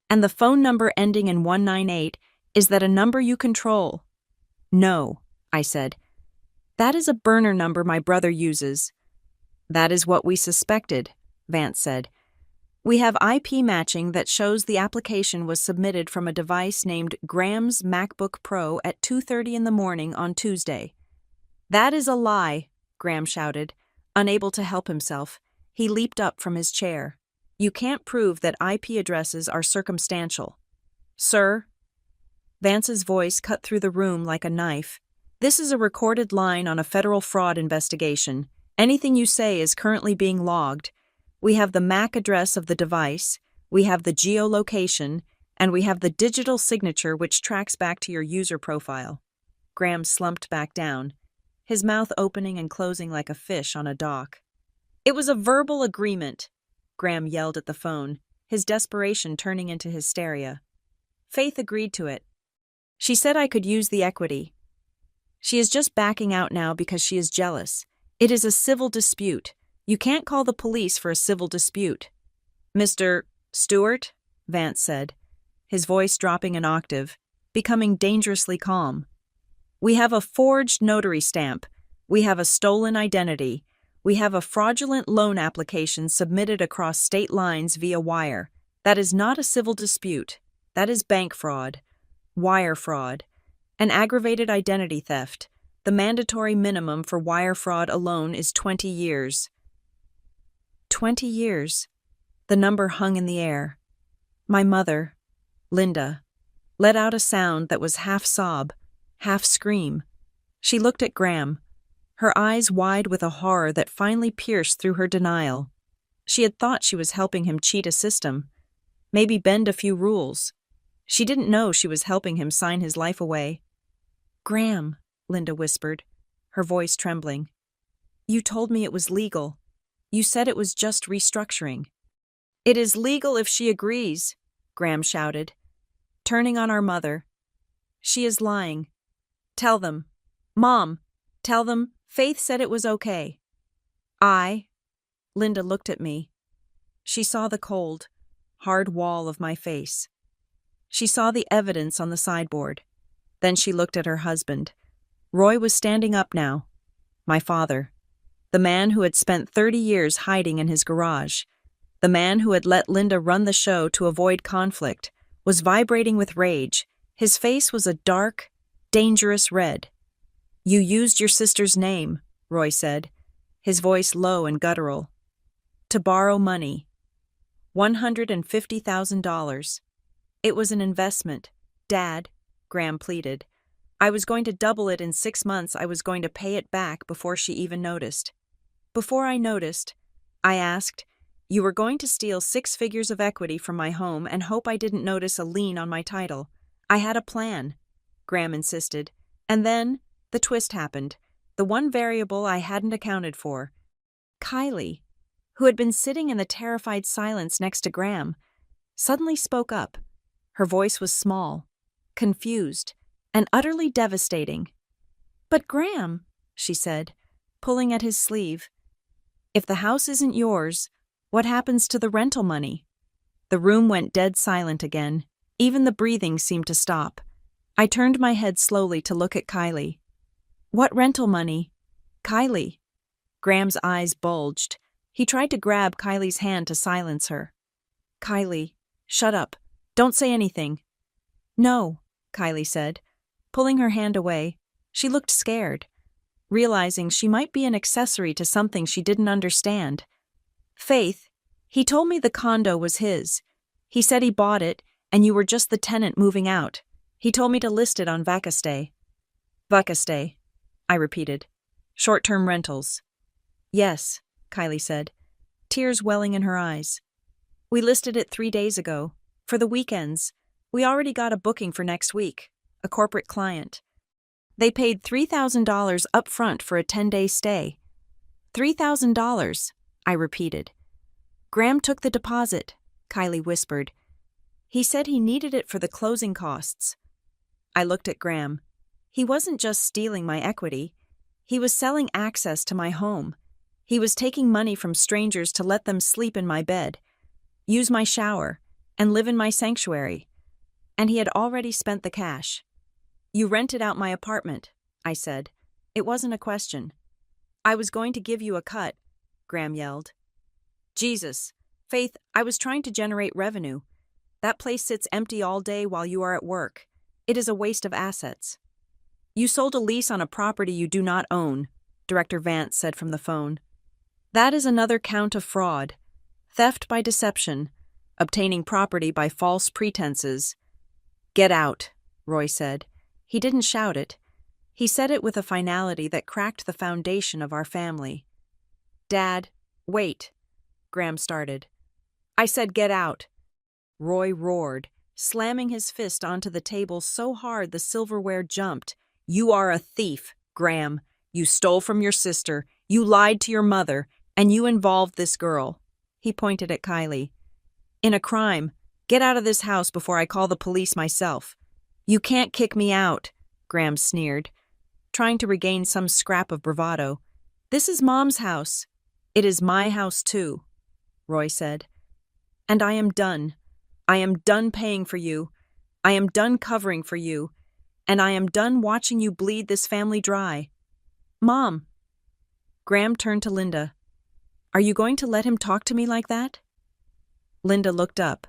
S1: And the phone number ending in 198, is that a number you control? No, I said. That is a burner number my brother uses. That is what we suspected, Vance said. We have IP matching that shows the application was submitted from a device named Graham's MacBook Pro at 2:30 in the morning on Tuesday. That is a lie, Graham shouted. Unable to help himself, he leaped up from his chair. You can't prove that IP addresses are circumstantial. Sir? Vance's voice cut through the room like a knife. This is a recorded line on a federal fraud investigation. Anything you say is currently being logged. We have the MAC address of the device, we have the geolocation, and we have the digital signature which tracks back to your user profile. Graham slumped back down, his mouth opening and closing like a fish on a dock. It was a verbal agreement, Graham yelled at the phone, his desperation turning into hysteria. Faith agreed to it. She said I could use the equity. She is just backing out now because she is jealous. It is a civil dispute. You can't call the police for a civil dispute. Mr. Stewart, Vance said, his voice dropping an octave, becoming dangerously calm. We have a forged notary stamp. We have a stolen identity. We have a fraudulent loan application submitted across state lines via wire. That is not a civil dispute. That is bank fraud, wire fraud, and aggravated identity theft. The mandatory minimum for wire fraud alone is 20 years. 20 years. The number hung in the air. My mother, Linda, let out a sound that was half sob, half scream. She looked at Graham, her eyes wide with a horror that finally pierced through her denial. She had thought she was helping him cheat a system, maybe bend a few rules. She didn't know she was helping him sign his life away. Graham, Linda whispered, her voice trembling. You told me it was legal. You said it was just restructuring. It is legal if she agrees, Graham shouted, turning on our mother. She is lying. Tell them. Mom, tell them Faith said it was okay. Linda looked at me. She saw the cold, hard wall of my face. She saw the evidence on the sideboard. Then she looked at her husband. Roy was standing up now. My father. The man who had spent 30 years hiding in his garage. The man who had let Linda run the show to avoid conflict, was vibrating with rage. His face was a dark, dangerous red. You used your sister's name, Roy said, his voice low and guttural. To borrow money. $150,000. It was an investment. Dad, Graham pleaded. I was going to double it in 6 months. I was going to pay it back before she even noticed. Before I noticed, I asked, you were going to steal 6 figures of equity from my home and hope I didn't notice a lien on my title. I had a plan, Graham insisted. And then, the twist happened. The one variable I hadn't accounted for. Kylie, who had been sitting in the terrified silence next to Graham, suddenly spoke up. Her voice was small, confused, and utterly devastating. But Graham, she said, pulling at his sleeve, if the house isn't yours, what happens to the rental money? The room went dead silent again. Even the breathing seemed to stop. I turned my head slowly to look at Kylie. What rental money? Kylie. Graham's eyes bulged. He tried to grab Kylie's hand to silence her. Kylie, shut up. Don't say anything. No, Kylie said, pulling her hand away. She looked scared, realizing she might be an accessory to something she didn't understand. Faith, he told me the condo was his. He said he bought it, and you were just the tenant moving out. He told me to list it on Vacastay. Vacastay, I repeated. Short-term rentals. Yes, Kylie said, tears welling in her eyes. We listed it 3 days ago. For the weekends. We already got a booking for next week. A corporate client. They paid $3,000 up front for a 10-day stay. $3,000, I repeated. Graham took the deposit, Kylie whispered. He said he needed it for the closing costs. I looked at Graham. He wasn't just stealing my equity. He was selling access to my home. He was taking money from strangers to let them sleep in my bed, use my shower, and live in my sanctuary. And he had already spent the cash. You rented out my apartment, I said. It wasn't a question. I was going to give you a cut, Graham yelled. Jesus, Faith, I was trying to generate revenue. That place sits empty all day while you are at work. It is a waste of assets. You sold a lease on a property you do not own, Director Vance said from the phone. That is another count of fraud. Theft by deception, obtaining property by false pretenses. Get out, Roy said. He didn't shout it. He said it with a finality that cracked the foundation of our family. Dad, wait, Graham started. I said get out. Roy roared, slamming his fist onto the table so hard the silverware jumped. You are a thief, Graham. You stole from your sister, you lied to your mother, and you involved this girl. He pointed at Kylie. In a crime. Get out of this house before I call the police myself. You can't kick me out, Graham sneered, trying to regain some scrap of bravado. This is Mom's house. It is my house too, Roy said. And I am done. I am done paying for you. I am done covering for you. And I am done watching you bleed this family dry. Mom. Graham turned to Linda. Are you going to let him talk to me like that? Linda looked up.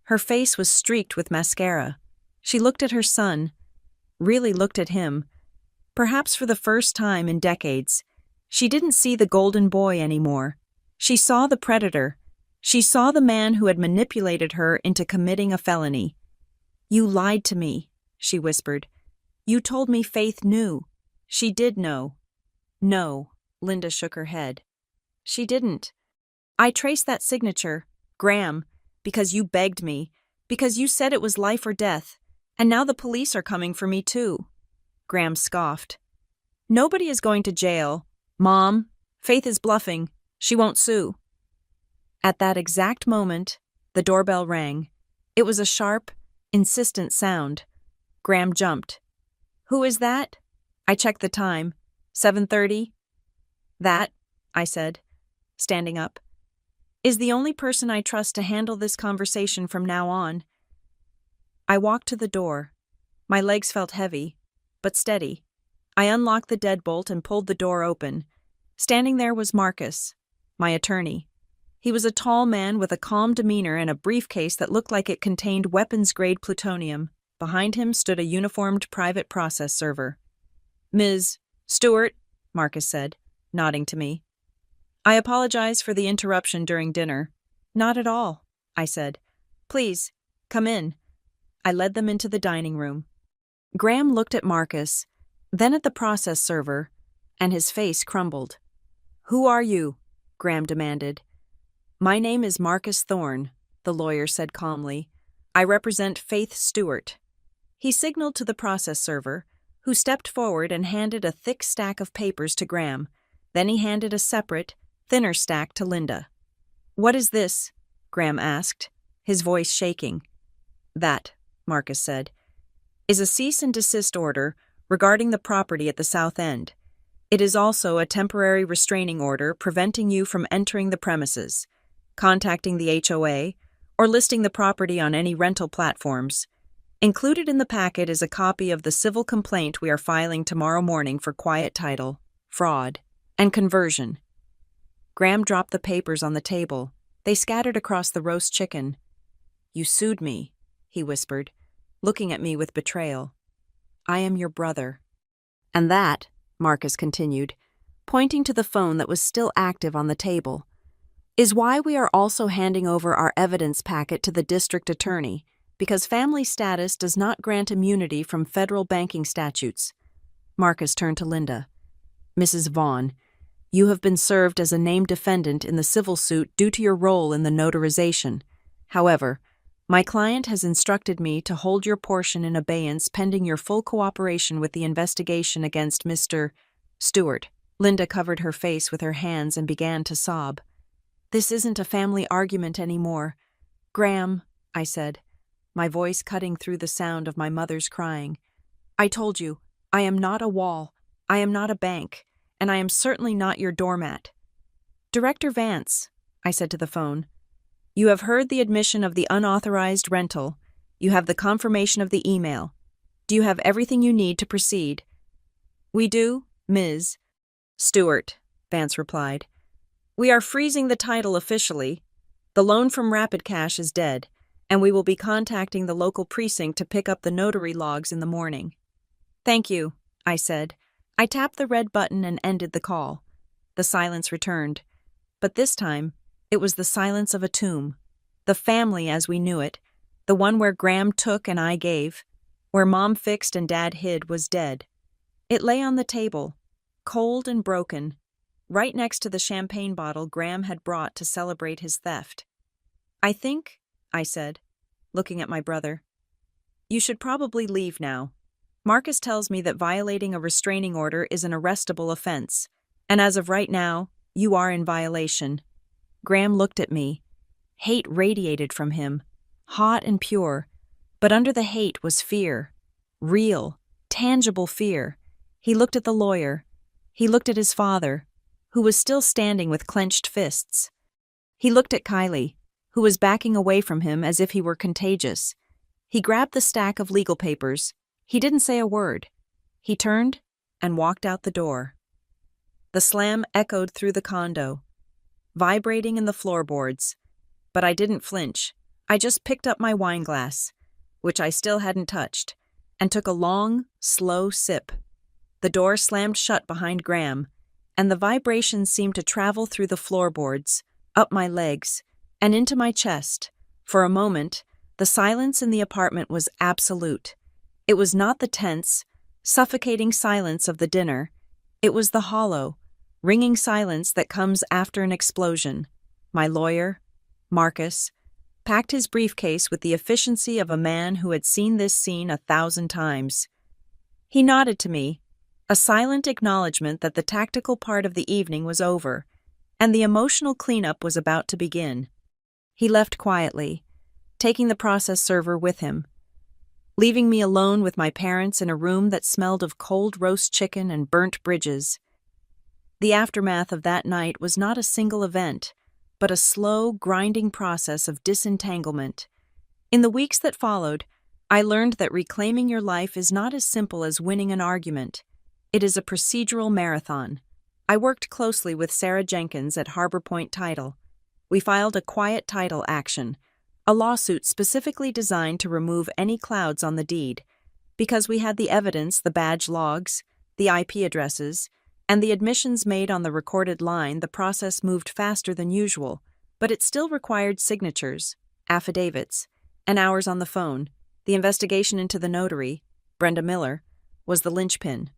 S1: Her face was streaked with mascara. She looked at her son, really looked at him. Perhaps for the first time in decades, she didn't see the golden boy anymore. She saw the predator. She saw the man who had manipulated her into committing a felony. You lied to me, she whispered. You told me Faith knew. She did know. No, Linda shook her head. She didn't. I traced that signature, Graham, because you begged me, because you said it was life or death, and now the police are coming for me too. Graham scoffed. Nobody is going to jail. Mom, Faith is bluffing. She won't sue. At that exact moment, the doorbell rang. It was a sharp, insistent sound. Graham jumped. Who is that? I checked the time. 7:30? That, I said, standing up, is the only person I trust to handle this conversation from now on. I walked to the door. My legs felt heavy, but steady. I unlocked the deadbolt and pulled the door open. Standing there was Marcus, my attorney. He was a tall man with a calm demeanor and a briefcase that looked like it contained weapons-grade plutonium. Behind him stood a uniformed private process server. Ms. Stewart, Marcus said, nodding to me. I apologize for the interruption during dinner. Not at all, I said. Please, come in. I led them into the dining room. Graham looked at Marcus, then at the process server, and his face crumbled. Who are you? Graham demanded. My name is Marcus Thorne, the lawyer said calmly. I represent Faith Stewart. He signaled to the process server, who stepped forward and handed a thick stack of papers to Graham. Then he handed a separate, thinner stack to Linda. What is this? Graham asked, his voice shaking. That, Marcus said, is a cease and desist order regarding the property at the South End. It is also a temporary restraining order preventing you from entering the premises, contacting the HOA, or listing the property on any rental platforms. Included in the packet is a copy of the civil complaint we are filing tomorrow morning for quiet title, fraud, and conversion. Graham dropped the papers on the table. They scattered across the roast chicken. You sued me, he whispered, looking at me with betrayal. I am your brother. And that, Marcus continued, pointing to the phone that was still active on the table, is why we are also handing over our evidence packet to the district attorney, because family status does not grant immunity from federal banking statutes. Marcus turned to Linda. Mrs. Vaughn, you have been served as a named defendant in the civil suit due to your role in the notarization. However, my client has instructed me to hold your portion in abeyance pending your full cooperation with the investigation against Mr. Stewart. Linda covered her face with her hands and began to sob. This isn't a family argument anymore. Graham, I said, my voice cutting through the sound of my mother's crying. "I told you, I am not a wall, I am not a bank, and I am certainly not your doormat." "Director Vance," I said to the phone, "you have heard the admission of the unauthorized rental. You have the confirmation of the email. Do you have everything you need to proceed?" "We do, Ms. Stewart," Vance replied. "We are freezing the title officially. The loan from Rapid Cash is dead, and we will be contacting the local precinct to pick up the notary logs in the morning." "Thank you," I said. I tapped the red button and ended the call. The silence returned. But this time, it was the silence of a tomb. The family as we knew it, the one where Graham took and I gave, where Mom fixed and Dad hid, was dead. It lay on the table, cold and broken, right next to the champagne bottle Graham had brought to celebrate his theft. "I think," I said, looking at my brother, "you should probably leave now. Marcus tells me that violating a restraining order is an arrestable offense, and as of right now, you are in violation." Graham looked at me. Hate radiated from him, hot and pure, but under the hate was fear. Real, tangible fear. He looked at the lawyer. He looked at his father, who was still standing with clenched fists. He looked at Kylie, who was backing away from him as if he were contagious. He grabbed the stack of legal papers. He didn't say a word. He turned and walked out the door. The slam echoed through the condo, vibrating in the floorboards, but I didn't flinch. I just picked up my wine glass, which I still hadn't touched, and took a long, slow sip. The door slammed shut behind Graham, and the vibrations seemed to travel through the floorboards, up my legs, and into my chest. For a moment, the silence in the apartment was absolute. It was not the tense, suffocating silence of the dinner. It was the hollow, ringing silence that comes after an explosion. My lawyer, Marcus, packed his briefcase with the efficiency of a man who had seen this scene 1,000 times. He nodded to me, a silent acknowledgement that the tactical part of the evening was over, and the emotional cleanup was about to begin. He left quietly, taking the process server with him, leaving me alone with my parents in a room that smelled of cold roast chicken and burnt bridges. The aftermath of that night was not a single event, but a slow, grinding process of disentanglement. In the weeks that followed, I learned that reclaiming your life is not as simple as winning an argument. It is a procedural marathon. I worked closely with Sarah Jenkins at Harbor Point Title. We filed a quiet title action, a lawsuit specifically designed to remove any clouds on the deed. Because we had the evidence, the badge logs, the IP addresses, and the admissions made on the recorded line, the process moved faster than usual, but it still required signatures, affidavits, and hours on the phone. The investigation into the notary, Brenda Miller, was the linchpin.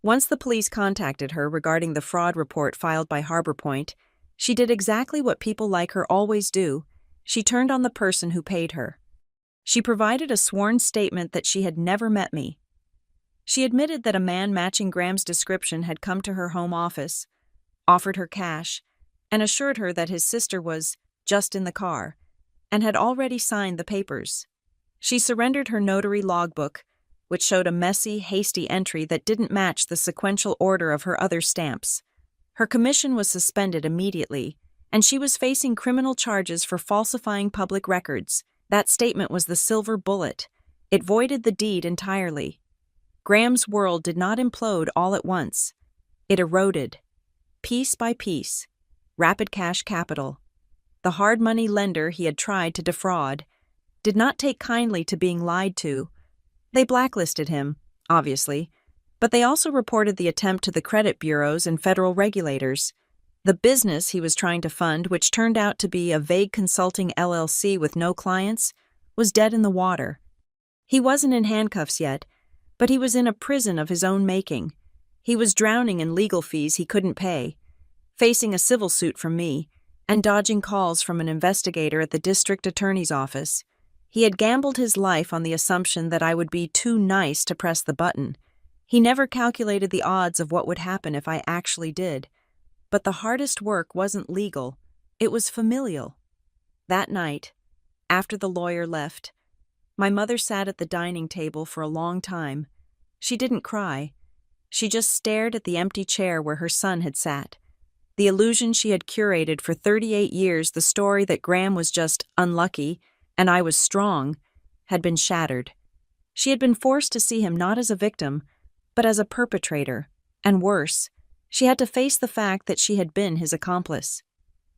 S1: Once the police contacted her regarding the fraud report filed by Harbor Point, she did exactly what people like her always do. She turned on the person who paid her. She provided a sworn statement that she had never met me. She admitted that a man matching Graham's description had come to her home office, offered her cash, and assured her that his sister was just in the car, and had already signed the papers. She surrendered her notary logbook, which showed a messy, hasty entry that didn't match the sequential order of her other stamps. Her commission was suspended immediately, and she was facing criminal charges for falsifying public records. That statement was the silver bullet. It voided the deed entirely. Graham's world did not implode all at once. It eroded, piece by piece. Rapid Cash Capital, the hard money lender he had tried to defraud, did not take kindly to being lied to. They blacklisted him, obviously, but they also reported the attempt to the credit bureaus and federal regulators. The business he was trying to fund, which turned out to be a vague consulting LLC with no clients, was dead in the water. He wasn't in handcuffs yet, but he was in a prison of his own making. He was drowning in legal fees he couldn't pay, facing a civil suit from me, and dodging calls from an investigator at the district attorney's office. He had gambled his life on the assumption that I would be too nice to press the button. He never calculated the odds of what would happen if I actually did. But the hardest work wasn't legal, it was familial. That night, after the lawyer left, My mother sat at the dining table for a long time. She didn't cry. She just stared at the empty chair where her son had sat. The illusion she had curated for 38 years, the story that Graham was just unlucky and I was strong, had been shattered. She had been forced to see him not as a victim, but as a perpetrator, and worse, she had to face the fact that she had been his accomplice.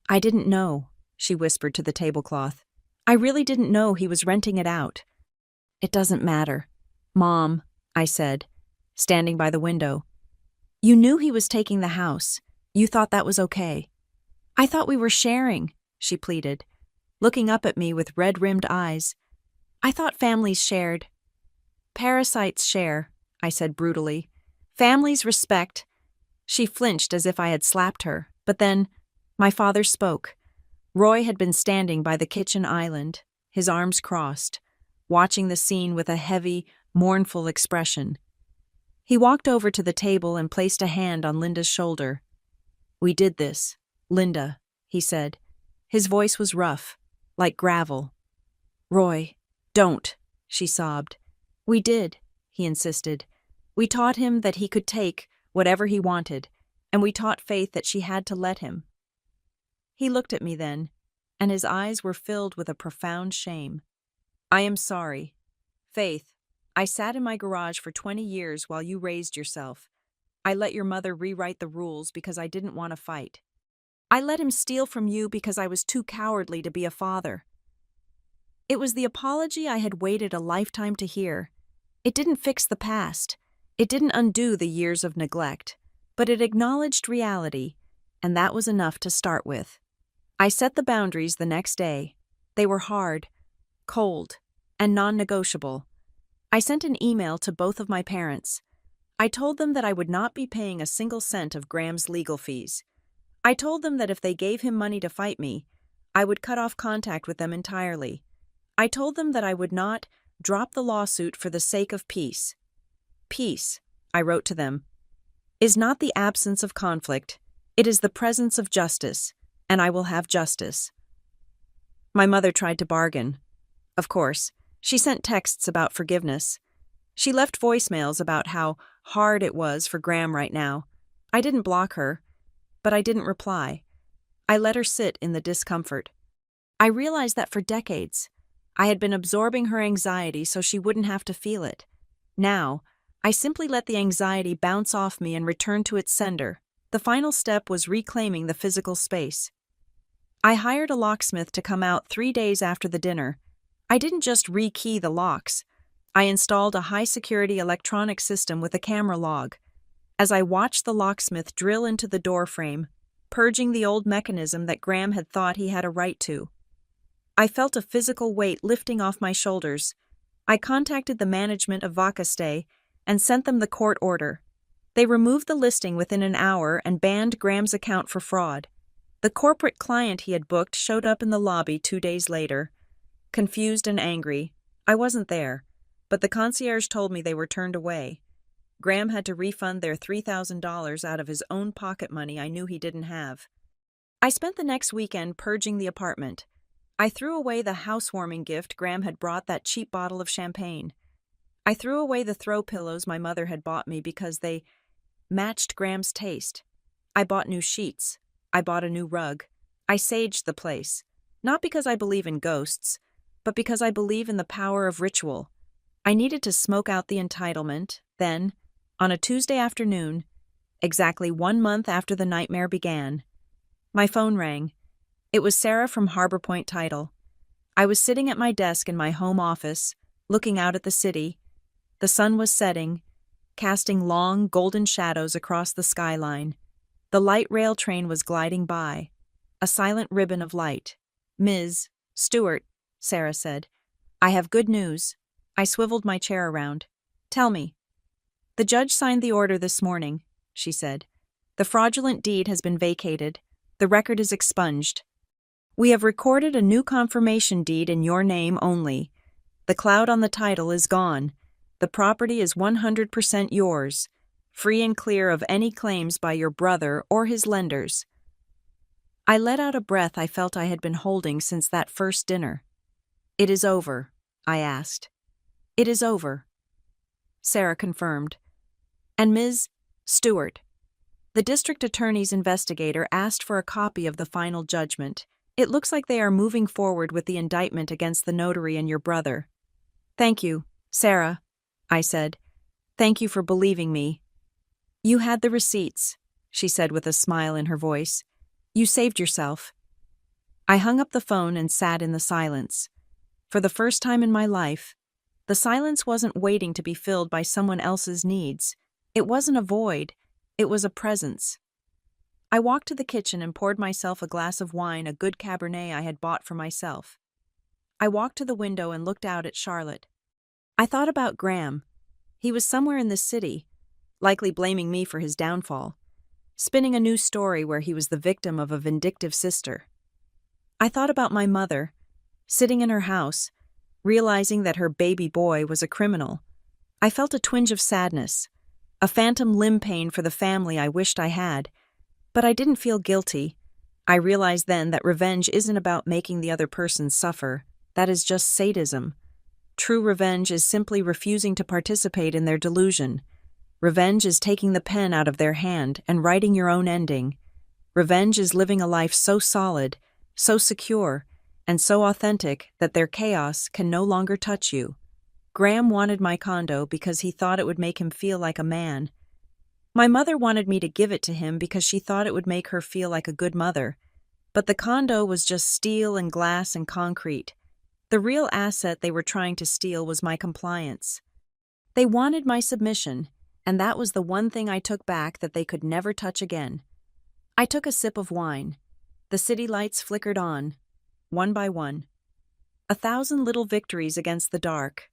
S1: "I didn't know," she whispered to the tablecloth. "I really didn't know he was renting it out." "It doesn't matter." "Mom," I said, standing by the window. "You knew he was taking the house. You thought that was okay." "I thought we were sharing," she pleaded, looking up at me with red-rimmed eyes. "I thought families shared." "Parasites share," I said brutally. "Families respect." She flinched as if I had slapped her, but then my father spoke. Roy had been standing by the kitchen island, his arms crossed, watching the scene with a heavy, mournful expression. He walked over to the table and placed a hand on Linda's shoulder. "We did this, Linda," he said. His voice was rough, like gravel. "Roy, don't," she sobbed. "We did," he insisted. "We taught him that he could take whatever he wanted, and we taught Faith that she had to let him." He looked at me then, and his eyes were filled with a profound shame. "I am sorry. Faith, I sat in my garage for 20 years while you raised yourself. I let your mother rewrite the rules because I didn't want to fight. I let him steal from you because I was too cowardly to be a father." It was the apology I had waited a lifetime to hear. It didn't fix the past. It didn't undo the years of neglect, but it acknowledged reality, and that was enough to start with. I set the boundaries the next day. They were hard, cold, and non-negotiable. I sent an email to both of my parents. I told them that I would not be paying a single cent of Graham's legal fees. I told them that if they gave him money to fight me, I would cut off contact with them entirely. I told them that I would not drop the lawsuit for the sake of peace. "Peace," I wrote to them, "is not the absence of conflict. It is the presence of justice, and I will have justice." My mother tried to bargain. Of course, she sent texts about forgiveness. She left voicemails about how hard it was for Graham right now. I didn't block her, but I didn't reply. I let her sit in the discomfort. I realized that for decades, I had been absorbing her anxiety so she wouldn't have to feel it. Now, I simply let the anxiety bounce off me and return to its sender. The final step was reclaiming the physical space. I hired a locksmith to come out 3 days after the dinner. I didn't just rekey the locks. I installed a high-security electronic system with a camera log. As I watched the locksmith drill into the door frame, purging the old mechanism that Graham had thought he had a right to, I felt a physical weight lifting off my shoulders. I contacted the management of Vacastay and sent them the court order. They removed the listing within an hour and banned Graham's account for fraud. The corporate client he had booked showed up in the lobby 2 days later. Confused and angry, I wasn't there, but the concierge told me they were turned away. Graham had to refund their $3,000 out of his own pocket money I knew he didn't have. I spent the next weekend purging the apartment. I threw away the housewarming gift Graham had brought, that cheap bottle of champagne. I threw away the throw pillows my mother had bought me because they matched Graham's taste. I bought new sheets. I bought a new rug. I saged the place, not because I believe in ghosts, but because I believe in the power of ritual. I needed to smoke out the entitlement. Then, on a Tuesday afternoon, exactly 1 month after the nightmare began, my phone rang. It was Sarah from Harbor Point Title. I was sitting at my desk in my home office, looking out at the city. The sun was setting, casting long, golden shadows across the skyline. The light rail train was gliding by, a silent ribbon of light. "Ms. Stewart," Sarah said, "I have good news." I swiveled my chair around. "Tell me." "The judge signed the order this morning," she said. "The fraudulent deed has been vacated. The record is expunged. We have recorded a new confirmation deed in your name only. The cloud on the title is gone. The property is 100% yours, free and clear of any claims by your brother or his lenders." I let out a breath I felt I had been holding since that first dinner. "It is over," I asked. It is over, Sarah confirmed. And Ms. Stewart, the district attorney's investigator, asked for a copy of the final judgment. It looks like they are moving forward with the indictment against the notary and your brother. Thank you, Sarah, I said. Thank you for believing me. You had the receipts, she said with a smile in her voice. You saved yourself. I hung up the phone and sat in the silence. For the first time in my life, the silence wasn't waiting to be filled by someone else's needs. It wasn't a void, it was a presence. I walked to the kitchen and poured myself a glass of wine, a good Cabernet I had bought for myself. I walked to the window and looked out at Charlotte. I thought about Graham. He was somewhere in the city, likely blaming me for his downfall, spinning a new story where he was the victim of a vindictive sister. I thought about my mother, sitting in her house, realizing that her baby boy was a criminal. I felt a twinge of sadness, a phantom limb pain for the family I wished I had, but I didn't feel guilty. I realized then that revenge isn't about making the other person suffer. That is just sadism. True revenge is simply refusing to participate in their delusion. Revenge is taking the pen out of their hand and writing your own ending. Revenge is living a life so solid, so secure, and so authentic that their chaos can no longer touch you. Graham wanted my condo because he thought it would make him feel like a man. My mother wanted me to give it to him because she thought it would make her feel like a good mother. But the condo was just steel and glass and concrete. The real asset they were trying to steal was my compliance. They wanted my submission, and that was the one thing I took back that they could never touch again. I took a sip of wine. The city lights flickered on, one by one. 1,000 little victories against the dark.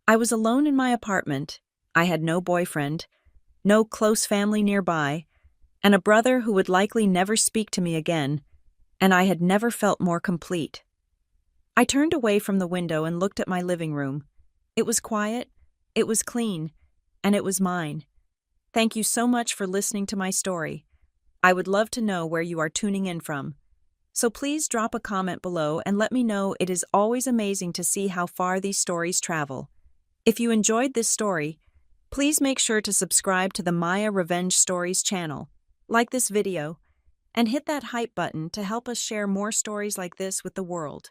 S1: I was alone in my apartment. I had no boyfriend, no close family nearby, and a brother who would likely never speak to me again, and I had never felt more complete. I turned away from the window and looked at my living room. It was quiet, it was clean, and it was mine. Thank you so much for listening to my story. I would love to know where you are tuning in from. So please drop a comment below and let me know. It is always amazing to see how far these stories travel. If you enjoyed this story, please make sure to subscribe to the Maya Revenge Stories channel, like this video, and hit that hype button to help us share more stories like this with the world.